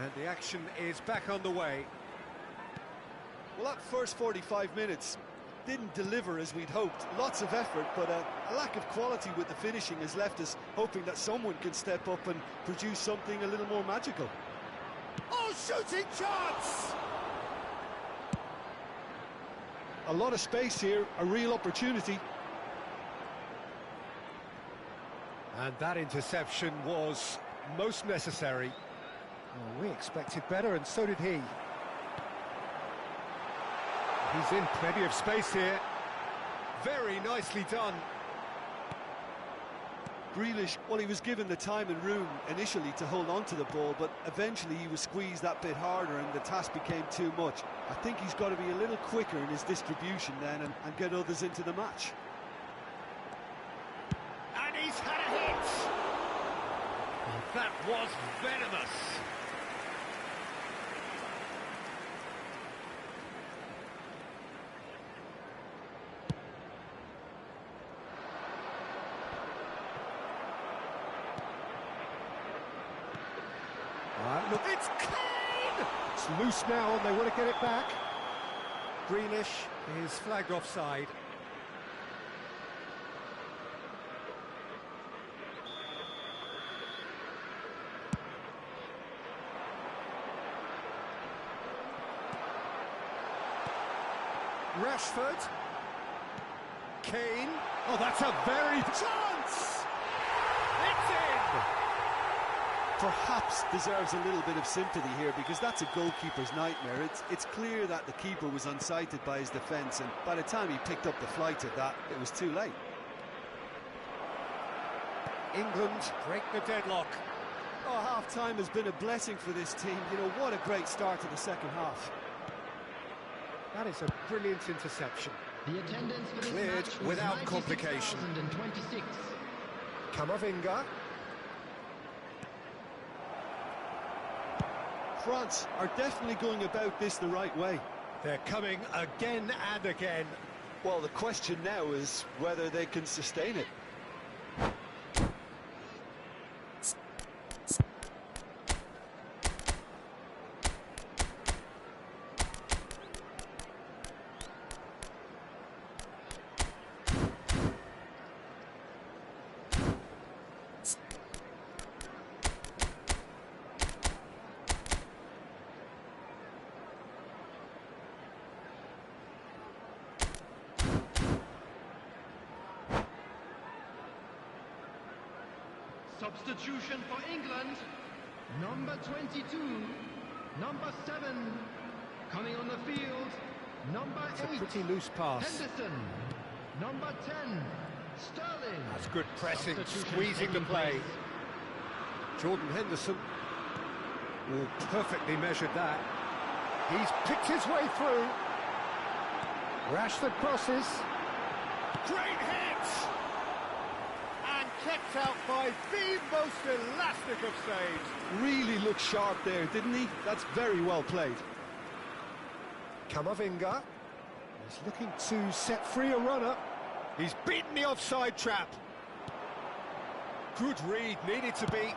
And the action is back on the way. Well, that first 45 minutes didn't deliver as we'd hoped. Lots of effort, but a lack of quality with the finishing has left us hoping that someone can step up and produce something a little more magical. Oh, shooting chance! A lot of space here, a real opportunity. And that interception was most necessary. Well, we expected better, and so did he. He's in plenty of space here. Very nicely done. Grealish, well, he was given the time and room initially to hold on to the ball, but eventually he was squeezed that bit harder and the task became too much. I think he's got to be a little quicker in his distribution then and get others into the match. And he's had a hit! That was venomous. Look, it's Kane! It's loose now and they want to get it back. Grealish is flagged offside. Rashford. Kane. Oh, that's a very chance! It's in! Perhaps deserves a little bit of sympathy here because that's a goalkeeper's nightmare. It's clear that the keeper was unsighted by his defence, and by the time he picked up the flight of that, it was too late. England break the deadlock. Oh, half-time has been a blessing for this team. You know, what a great start to the second half. That is a brilliant interception. The attendance for this Cleared match was without complication. 96,026. Camavinga. France are definitely going about this the right way. They're coming again and again. Well, the question now is whether they can sustain it. Substitution for England. Number 22, number 7, coming on the field, number It's 8, a pretty loose pass. Henderson, number 10, Sterling. That's good pressing, Substitution squeezing the taking play. place. Jordan Henderson will perfectly measured that. He's picked his way through. Rashford crosses. Great hit! And kept out by the most elastic of saves. Really looked sharp there, didn't he? That's very well played. Camavinga is looking to set free a runner. He's beaten the offside trap. Good read, needed to be.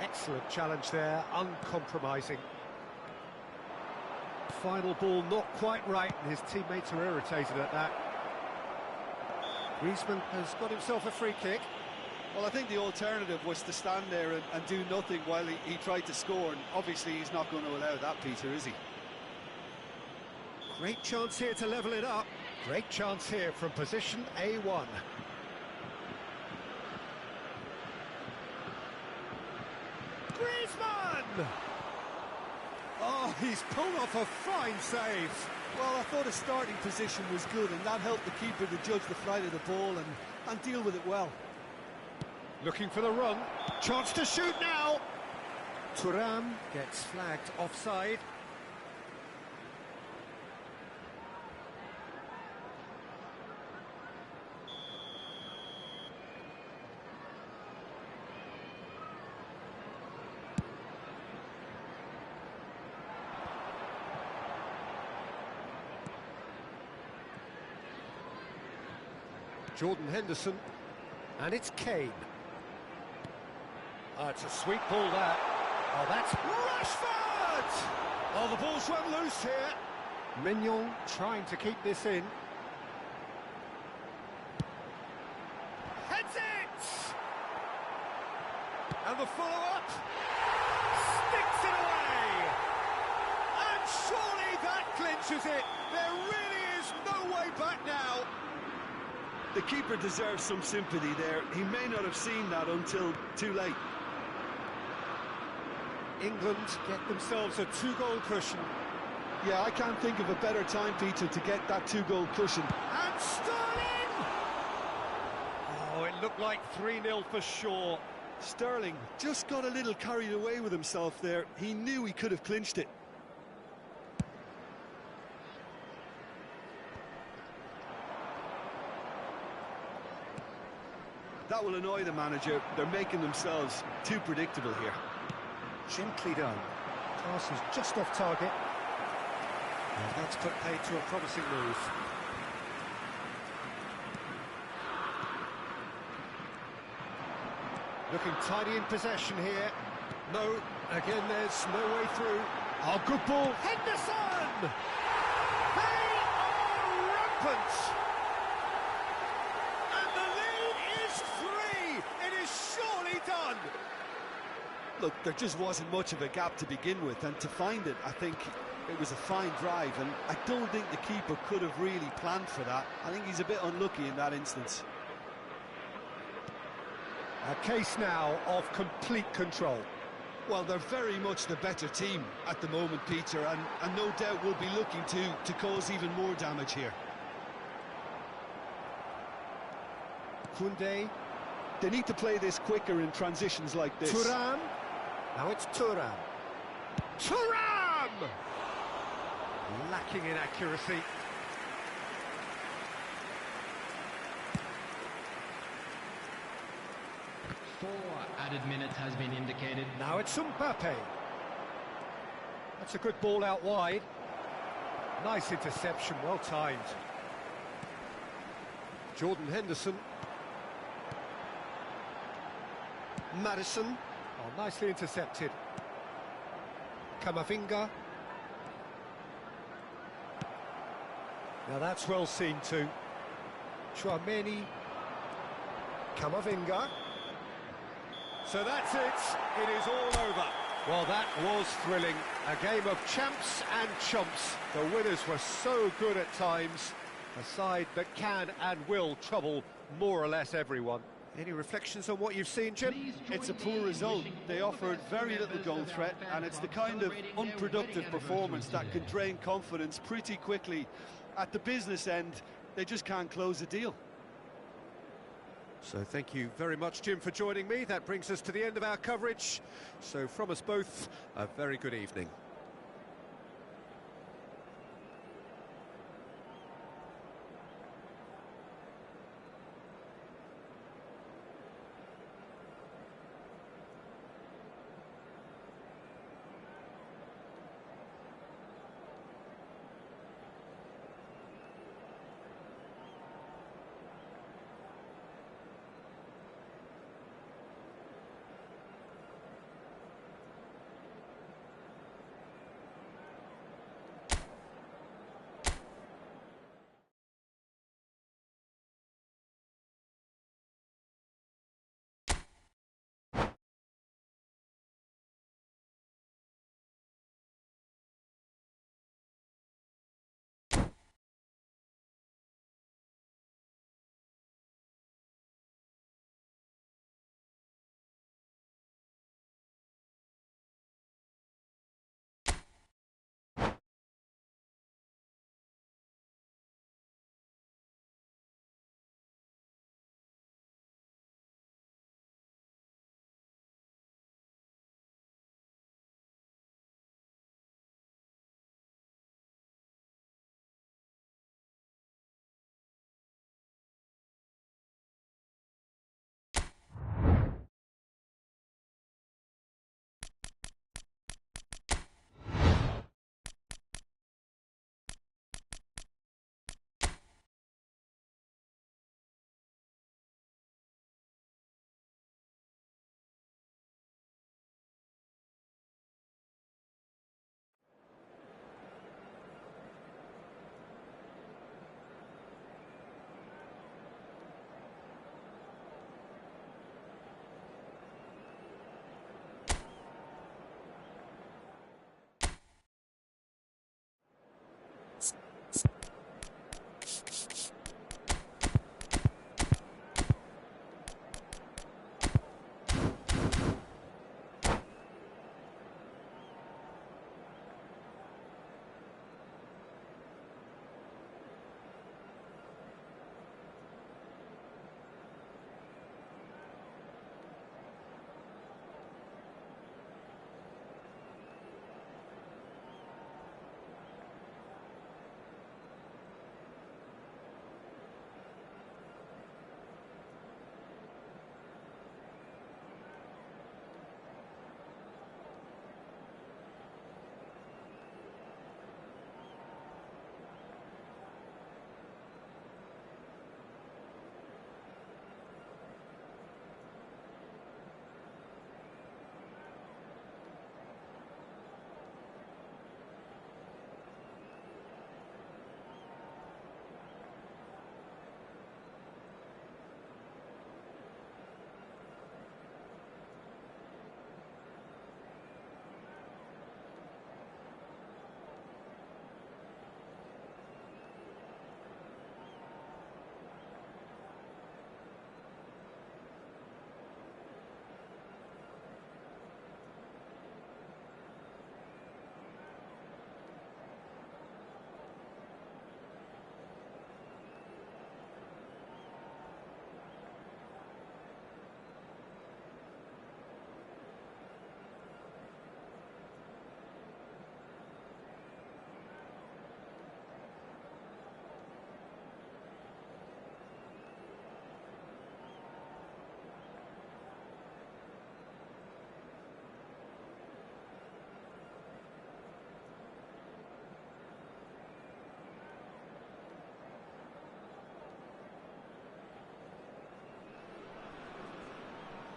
Excellent challenge there, uncompromising. Final ball not quite right, and his teammates are irritated at that. Griezmann has got himself a free kick. Well, I think the alternative was to stand there and do nothing while he tried to score, and obviously he's not going to allow that, Peter, is he? Great chance here to level it up. Great chance here from position A1. Griezmann! Oh, he's pulled off a fine save. Well, I thought his starting position was good, and that helped the keeper to judge the flight of the ball and deal with it well. Looking for the run. Chance to shoot now. Thuram gets flagged offside. Jordan Henderson, and it's Kane. Oh, it's a sweet ball, that. Oh, that's Rashford! Oh, the ball's run loose here. Mignon trying to keep this in. Heads it! And the follow-up sticks it away! And surely that clinches it. There really is no way back now. The keeper deserves some sympathy there. He may not have seen that until too late. England get themselves a 2-goal cushion. Yeah, I can't think of a better time, Peter, to get that 2-goal cushion. And Sterling! Oh, it looked like 3-0 for sure. Sterling just got a little carried away with himself there. He knew he could have clinched it. That will annoy the manager. They're making themselves too predictable here. Gently done. Pass is just off target. And that's put paid to a promising move. Looking tidy in possession here. No, again there's no way through. Oh, good ball. Henderson! They are rampant! And the lead is 3! It is surely done! Look, there just wasn't much of a gap to begin with, and to find it, I think it was a fine drive, and I don't think the keeper could have really planned for that. I think he's a bit unlucky in that instance. A case now of complete control. Well, they're very much the better team at the moment, Peter, and no doubt will be looking to cause even more damage here. Koundé. They need to play this quicker in transitions like this. Thuram. Now it's Thuram. Thuram! Lacking in accuracy. Four added minutes has been indicated. Now it's Mbappe. That's a good ball out wide. Nice interception, well timed. Jordan Henderson. Madison. Oh, nicely intercepted. Camavinga. Now that's well seen too. Chouameni. Camavinga. So that's it. It is all over. Well, that was thrilling. A game of champs and chumps. The winners were so good at times. A side that can and will trouble more or less everyone. Any reflections on what you've seen, Jim? It's a poor result. They offered very little goal threat, and it's the kind of unproductive performance that can drain confidence pretty quickly. At the business end, they just can't close a deal. So thank you very much, Jim, for joining me. That brings us to the end of our coverage. So from us both, a very good evening.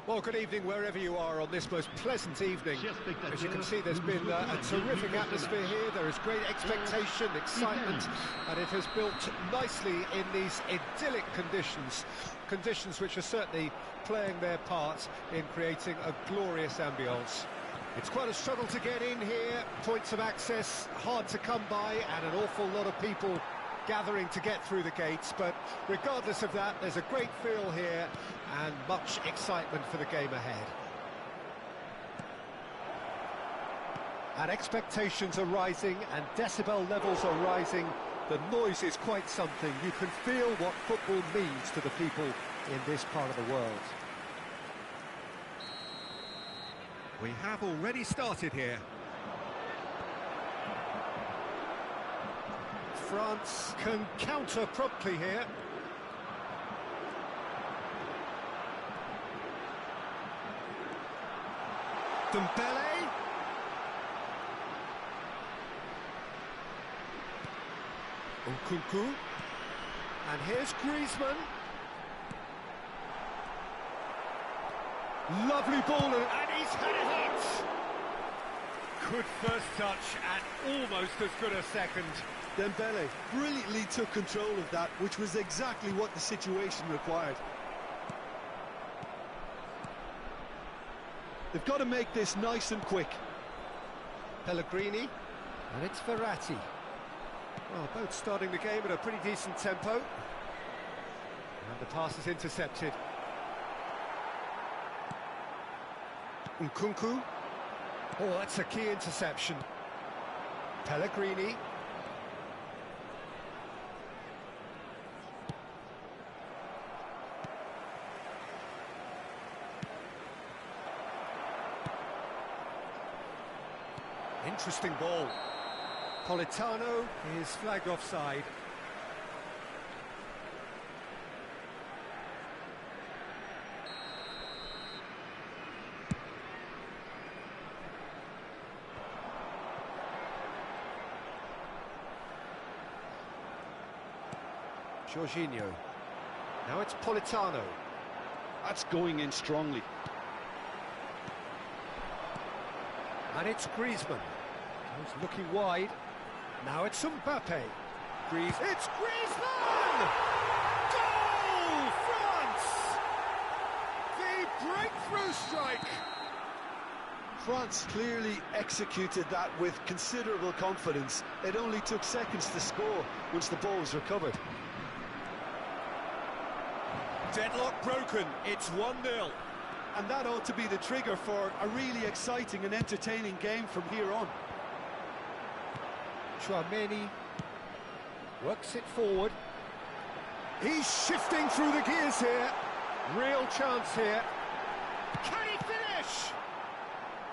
Well, good evening wherever you are on this most pleasant evening. As you can see, there's been a terrific atmosphere here. There is great expectation, excitement, and it has built nicely in these idyllic conditions. Conditions which are certainly playing their part in creating a glorious ambience. It's quite a struggle to get in here, points of access hard to come by, and an awful lot of people gathering to get through the gates, but regardless of that, there's a great feel here and much excitement for the game ahead. And expectations are rising and decibel levels are rising. The noise is quite something. You can feel what football means to the people in this part of the world. We have already started here. France can counter promptly here. Dembele. Nkunku. And here's Griezmann. Lovely ball, and he's had a hit. Good first touch and almost as good a second. Dembele brilliantly took control of that, which was exactly what the situation required. They've got to make this nice and quick. Pellegrini, and it's Verratti. Well, both starting the game at a pretty decent tempo. And the pass is intercepted. Nkunku. Oh, that's a key interception. Pellegrini. Interesting ball. Politano is flagged offside. Jorginho. Now it's Politano. That's going in strongly. And it's Griezmann. He's looking wide. Now it's Mbappe. It's Griezmann! Goal! France! The breakthrough strike! France clearly executed that with considerable confidence. It only took seconds to score once the ball was recovered. Deadlock broken. It's 1-0. And that ought to be the trigger for a really exciting and entertaining game from here on. Chouameni works it forward. He's shifting through the gears here. Real chance here. Can he finish?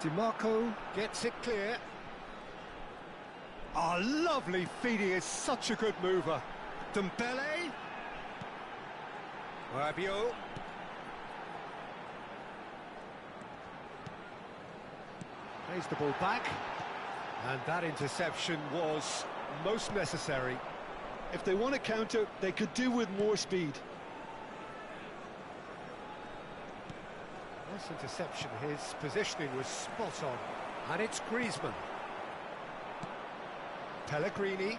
DiMarco gets it clear. Ah, lovely feed. He is such a good mover. Dembele. Rabiot. Plays the ball back. And that interception was most necessary. If they want to counter, they could do with more speed. Nice interception. His positioning was spot on. And it's Griezmann. Pellegrini.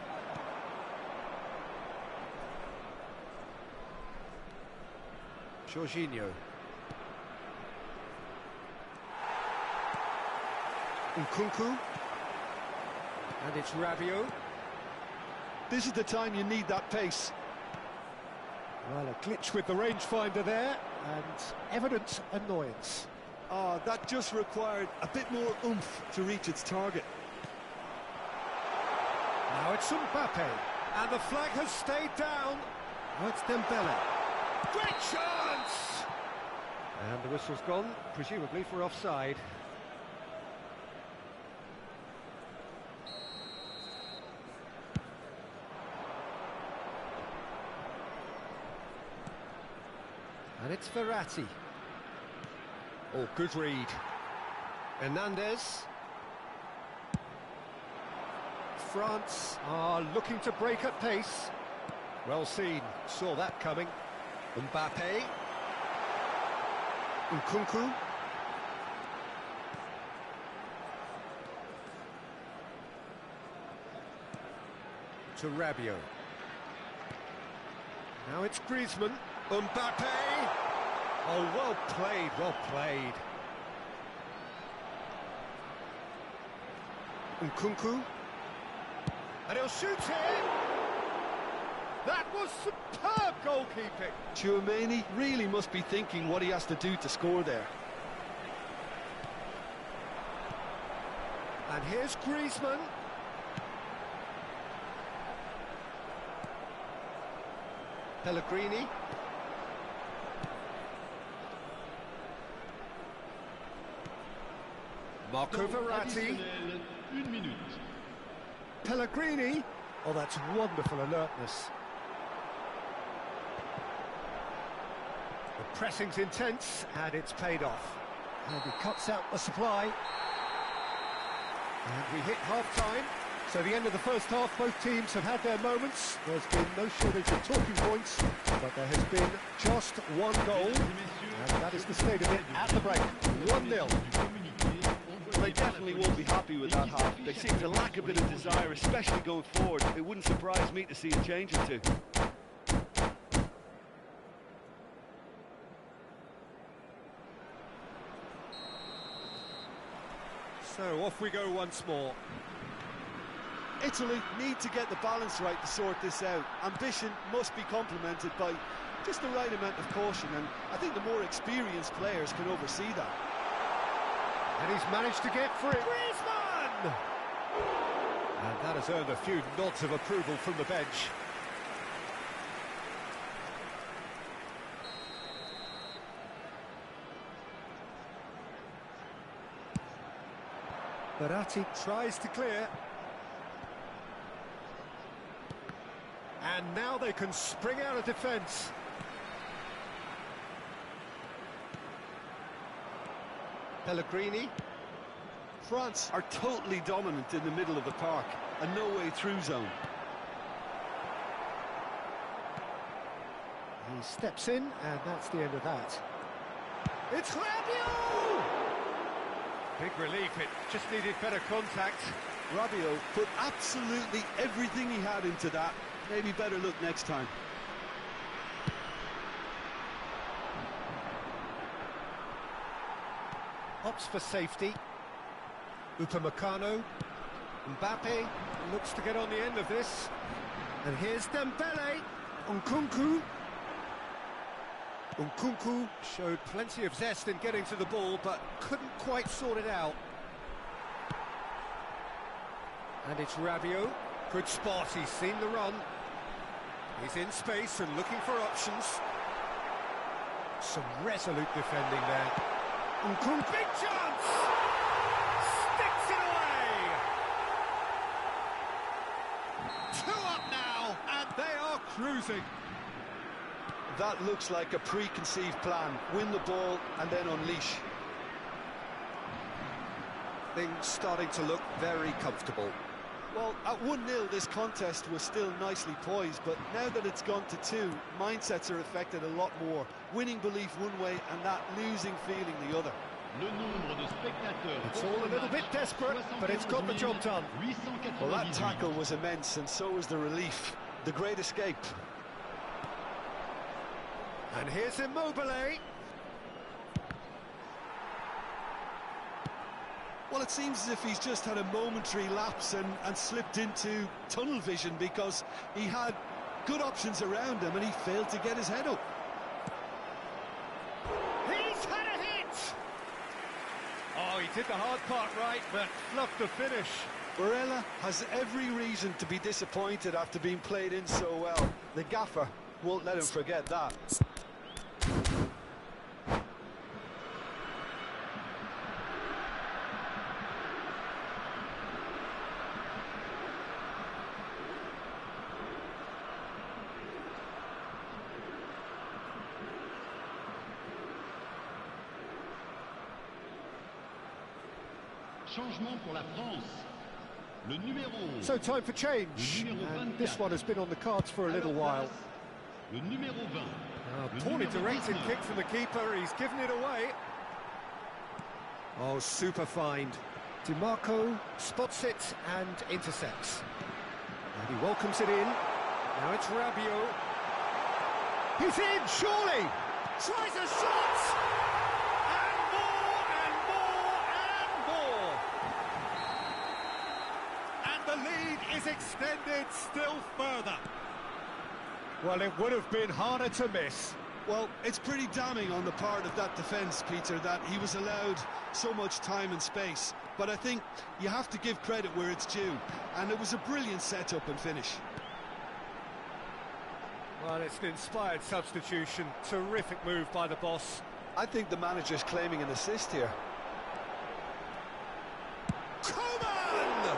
Jorginho. Nkunku. And it's Rabiot. This is the time you need that pace. Well, a glitch with the rangefinder there, and evident annoyance. That just required a bit more oomph to reach its target. Now it's Mbappe, and the flag has stayed down. Now it's Dembele. Great chance! And the whistle's gone, presumably for offside. And it's Verratti. Oh, good read. Hernandez. France are looking to break at pace. Well seen, saw that coming. Mbappe. Nkunku. To Rabiot. Now it's Griezmann. Mbappe. Oh, well played, well played. Nkunku. And he'll shoot here. That was superb goalkeeping. Tchouaméni really must be thinking what he has to do to score there. And here's Griezmann. Pellegrini. Marco Verratti. Pellegrini. Oh, that's wonderful alertness. The pressing's intense, and it's paid off. And he cuts out the supply. And we hit half-time. So the end of the first half, both teams have had their moments. There's been no shortage of talking points, but there has been just one goal, and that is the state of it at the break. 1-0. They definitely won't be happy with that half. They seem to lack a bit of desire, especially going forward. It wouldn't surprise me to see a change or two. So off we go once more. Italy need to get the balance right to sort this out. Ambition must be complemented by just the right amount of caution, and I think the more experienced players can oversee that. And he's managed to get free. Griezmann! And that has earned a few nods of approval from the bench. Verratti tries to clear. And now they can spring out of defence. Pellegrini. France are totally dominant in the middle of the park, a no-way-through zone. He steps in, and that's the end of that. It's Rabiot! Big relief, it just needed better contact. Rabiot put absolutely everything he had into that. Maybe better look next time. Opts for safety. Upamecano. Mbappe looks to get on the end of this. And here's Dembele. Nkunku. Nkunku showed plenty of zest in getting to the ball, but couldn't quite sort it out. And it's Rabiot. Good spot, he's seen the run. He's in space and looking for options. Some resolute defending there. Nkunku. Big chance! Sticks it away! 2 up now, and they are cruising. That looks like a preconceived plan. Win the ball and then unleash. Things starting to look very comfortable. Well, at 1-0 this contest was still nicely poised, but now that it's gone to 2, mindsets are affected a lot more. Winning belief one way and that losing feeling the other. It's all a little bit desperate, but it's got the job done. Well, that tackle was immense, and so was the relief. The great escape. And here's Immobile. Well, it seems as if he's just had a momentary lapse and slipped into tunnel vision, because he had good options around him and he failed to get his head up. He's had a hit! Oh, he did the hard part right, but fluffed the finish. Barella has every reason to be disappointed after being played in so well. The gaffer won't let him forget that. Changement pour la France. Le numéro. So time for change. And this one has been on the cards for a little while. le numéro 20. Poorly directed kick from the keeper, he's given it away. Oh, super find. DiMarco spots it and intercepts. And he welcomes it in. Now it's Rabiot. He's in, surely! Tries a shot! And more, and more, and more! And the lead is extended still further. Well, it would have been harder to miss. Well, it's pretty damning on the part of that defence, Peter, that he was allowed so much time and space. But I think you have to give credit where it's due. And it was a brilliant setup and finish. Well, it's an inspired substitution. Terrific move by the boss. I think the manager's claiming an assist here. Coman!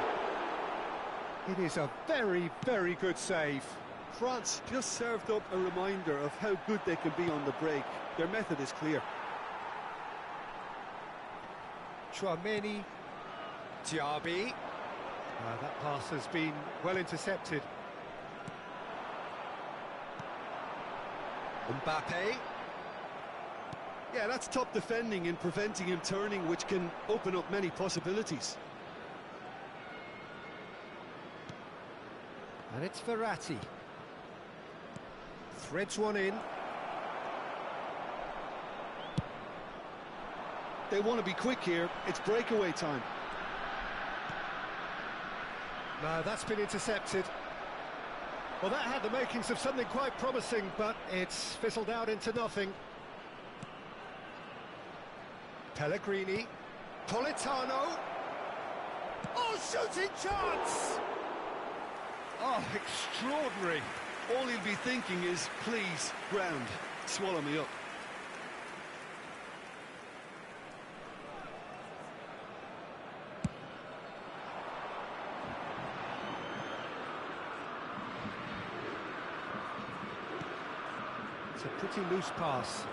It is a very, very good save. France just served up a reminder of how good they can be on the break. Their method is clear. Chouameni, Diaby. That pass has been well intercepted. Mbappe. Yeah, that's top defending in preventing him turning, which can open up many possibilities. And it's Verratti. Threads one in. They want to be quick here. It's breakaway time. No, that's been intercepted. Well, that had the makings of something quite promising, but it's fizzled out into nothing. Pellegrini. Politano. Oh, shooting chance! Oh, extraordinary. All he'll be thinking is, please, ground, swallow me up. It's a pretty loose pass.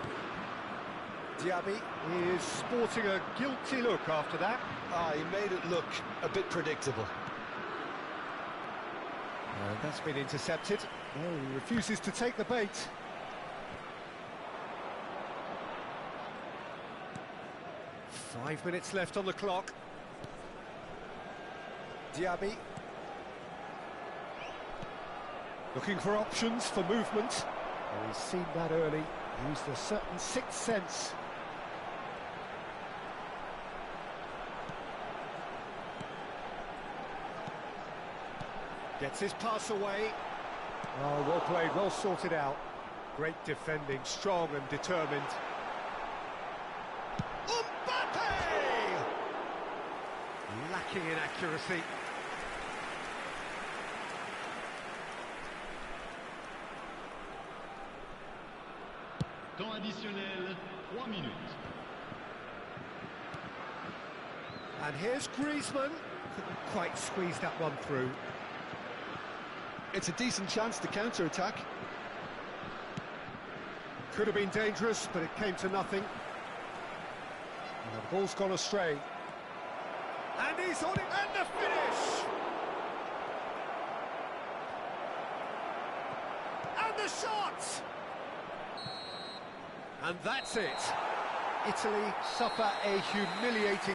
Diaby is sporting a guilty look after that. He made it look a bit predictable. And that's been intercepted. No, he refuses to take the bait. Five minutes left on the clock. Diaby. Looking for options for movement. Well, he's seen that early. Used a certain sixth sense. Gets his pass away. Oh, well played, well sorted out. Great defending, strong and determined. Mbappe! Lacking in accuracy. Temps additionnel, 3 minutes. And here's Griezmann. Couldn't quite squeeze that one through. It's a decent chance to counter-attack. Could have been dangerous, but it came to nothing. And the ball's gone astray. And he's on it, and the finish! And the shot! And that's it. Italy suffer a humiliating